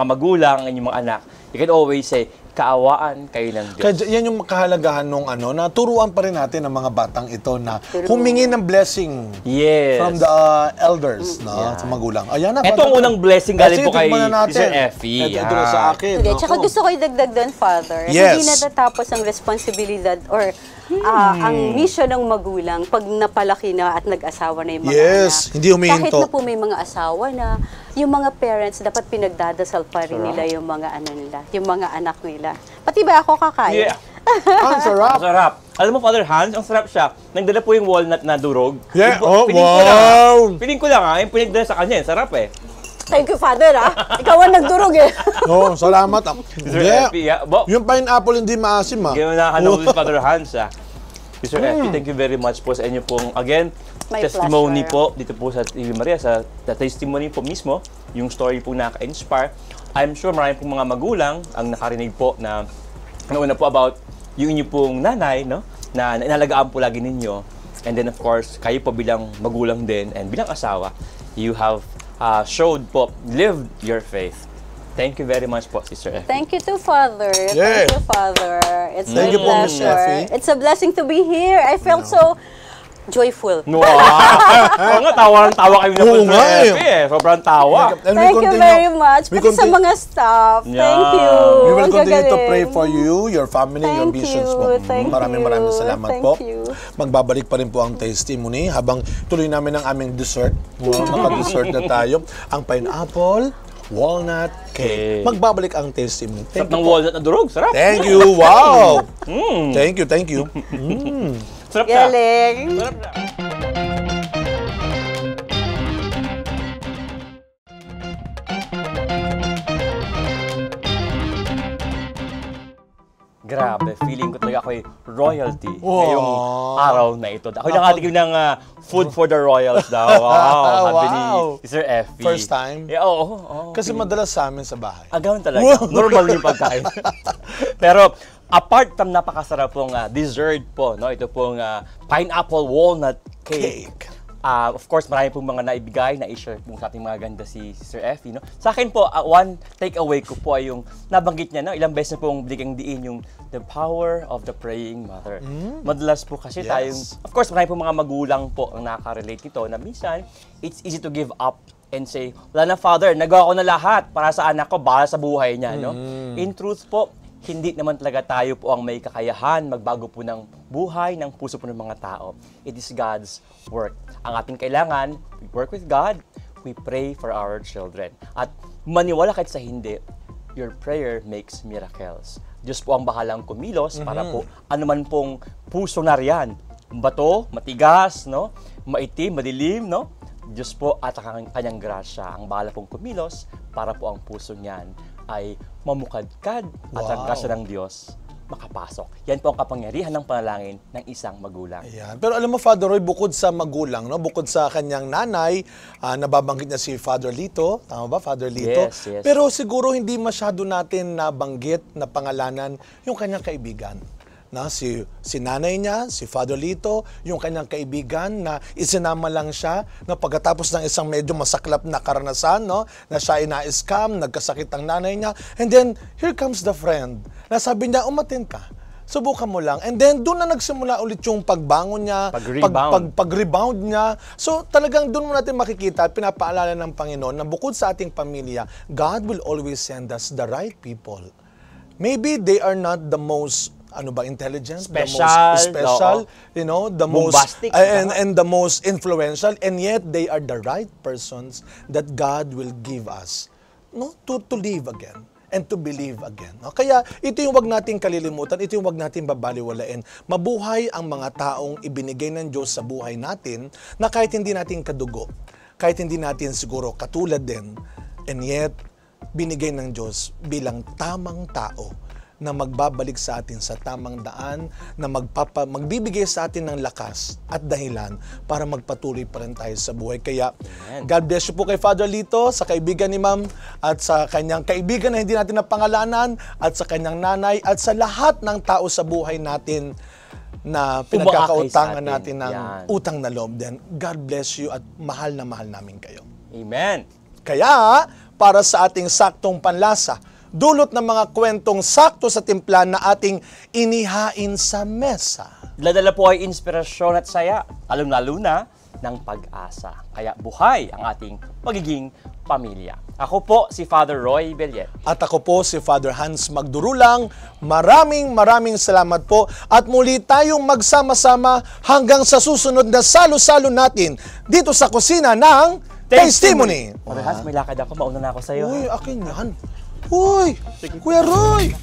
magulang, ang inyong mga anak, you can always say, kaawaan kayo ng Diyos. Kaya yan yung kahalagahan nung na turuan pa rin natin ang mga batang ito na humingi ng blessing Yes. from the elders, no, sa magulang. Ayan na. Ito ang unang blessing galing po kay tikman na natin. Sir Effie. Ito na sa akin. Hindi, Naku. tsaka gusto ko idagdag doon, Father. Yes. Hindi natatapos ang responsibilidad or ang mission ng magulang pag napalaki na at nag-asawa na yung mga Yes, anak. hindi humihinto. Kahit na po may mga asawa na, yung mga parents dapat pinagdadasal pa rin nila yung mga yung mga anak nila. Pati ba ako kakain? Yeah. Ang sarap. Ang sarap. Alam mo, Father Hans, ang sarap siya. Nagdala po yung walnut na durog. Yeah, Yung po- oh, feeling ko lang, wow. Feeling ko lang yung pinagdala sa kanya. Sarap eh. Thank you, Father, Ikaw ang nagdurog eh. Oh, salamat. Sir Hindi. Effie, Yung pineapple hindi maasim, Gano'n na hanong with Father Hans, Sir Effie, thank you very much po sa inyo pong, again, My testimony pleasure. po dito po sa TV Maria, sa testimony po mismo, yung story po naka-inspire. I'm sure marami pong mga magulang ang nakarinig po na una po about yung inyo pong nanay, no? Na inalagaan po lagi ninyo. And then of course, kayo po bilang magulang din and bilang asawa, you have lived your faith. Thank you very much po, Sister Effie. Thank you to Father. Yeah. Thank you, Father. It's my Thank you po, Miss pleasure. Effie. It's a blessing to be here. I felt so joyful. Wow! Oo nga, tawa kami na po, Oo Sir nga eh. Effie eh. Sobrang tawa. And we Thank you continue- very much. we Pati sa continue- mga staff. Yeah. Thank you. We will Ang continue to gagaling. pray for you, your family, your Thank visions you. po. Thank Maraming you. salamat Thank po. you. Magbabalik pa rin po ang testimony habang tuloy namin ang aming dessert. Wow, naka-dessert na tayo. Ang pineapple, walnut cake. Magbabalik ang testimony. Sarap Thank ng you po. walnut na durog. Sarap. Thank you. Wow. Thank you, thank you. Sarap na. Galing. Sarap na. Grabe, feeling ko talaga ako'y royalty ngayong araw na ito. Ako'y nakatikim ng food for the royals daw. Wow, sabi ni Wow. Sir Effie. First time? Yeah, oo. Kasi madalas sa amin sa bahay. Agawan talaga. Normal yung pagkain. Pero apart from napakasarap pong dessert po, no? Ito pong pineapple walnut cake. Cake. Of course, marami pong mga naibigay, na-share po sa ating mga ganda si Sister Effie, no? Sa akin po, one takeaway ko po ay yung nabanggit niya, no? Ilang beses na pong bigyan diin yung the power of the praying mother. Madalas po kasi tayong, of course, marami pong mga magulang po ang nakaka-relate nito na minsan, it's easy to give up and say, wala na, Father, nagawa ko na lahat para sa anak ko, para sa buhay niya, no? In truth po, hindi naman talaga tayo po ang may kakayahan magbago po ng buhay, ng puso po ng mga tao. It is God's work. Ang ating kailangan, we work with God, we pray for our children. At maniwala kahit sa hindi, your prayer makes miracles. Diyos po ang bahalang kumilos para po anuman pong puso na riyan. Bato, matigas, no? Maitim, madilim, no? Diyos po at ang kanyang grasya ang bahala pong kumilos para po ang puso niyan ay mamukadkad at ang grasya ng Diyos makapasok. Yan po ang kapangyarihan ng panalangin ng isang magulang. Ayan. Pero alam mo, Father Roy, bukod sa magulang, no? Bukod sa kanyang nanay, nababanggit niya si Father Lito. Tama ba, Father Lito? Yes, yes. Pero siguro hindi masyado natin nabanggit na pangalanan yung kanyang kaibigan. Na si nanay niya, si Father Lito, yung kanyang kaibigan na isinama lang siya na pagkatapos ng isang medyo masaklap na karanasan, no, na siya ay na-scam, nagkasakit ang nanay niya, and then here comes the friend. Na sabi niya, umatin ka. Subukan mo lang. And then, doon na nagsimula ulit yung pagbangon niya, pag-rebound niya. So, talagang doon mo natin makikita, pinapaalala ng Panginoon na bukod sa ating pamilya, God will always send us the right people. Maybe they are not the most intelligent, special, the most special, you know, the bombastic, most and the most influential, and yet they are the right persons that God will give us, no, to live again and to believe again. No? Kaya ito yung wag nating kalilimutan, ito yung wag nating babaliwalain. Mabuhay ang mga taong ibinigay ng Diyos sa buhay natin na kahit hindi natin kadugo, kahit hindi natin siguro katulad din, and yet binigay ng Diyos bilang tamang tao na magbabalik sa atin sa tamang daan, na magbibigay sa atin ng lakas at dahilan para magpatuloy pa rin tayo sa buhay. Kaya, God bless you po kay Father Lito, sa kaibigan ni Ma'am, at sa kanyang kaibigan na hindi natin napangalanan, at sa kanyang nanay, at sa lahat ng tao sa buhay natin na pinagkakautangan natin ng utang na loob din. God bless you at mahal na mahal namin kayo. Amen. Kaya, para sa ating saktong panlasa, dulot ng mga kwentong sakto sa timpla na ating inihain sa mesa. Dala po ay inspirasyon at saya, lalong-lalo na ng pag-asa. Kaya buhay ang ating magiging pamilya. Ako po si Father Roy Bellet. At ako po si Father Hans Magdurulang. Maraming salamat po. At muli tayong magsama-sama hanggang sa susunod na salo-salo natin dito sa kusina ng Testimony. Father Hans, may lakad ako. Mauna na ako sa'yo. Uy, akin yan. Uy, Kuya Roy!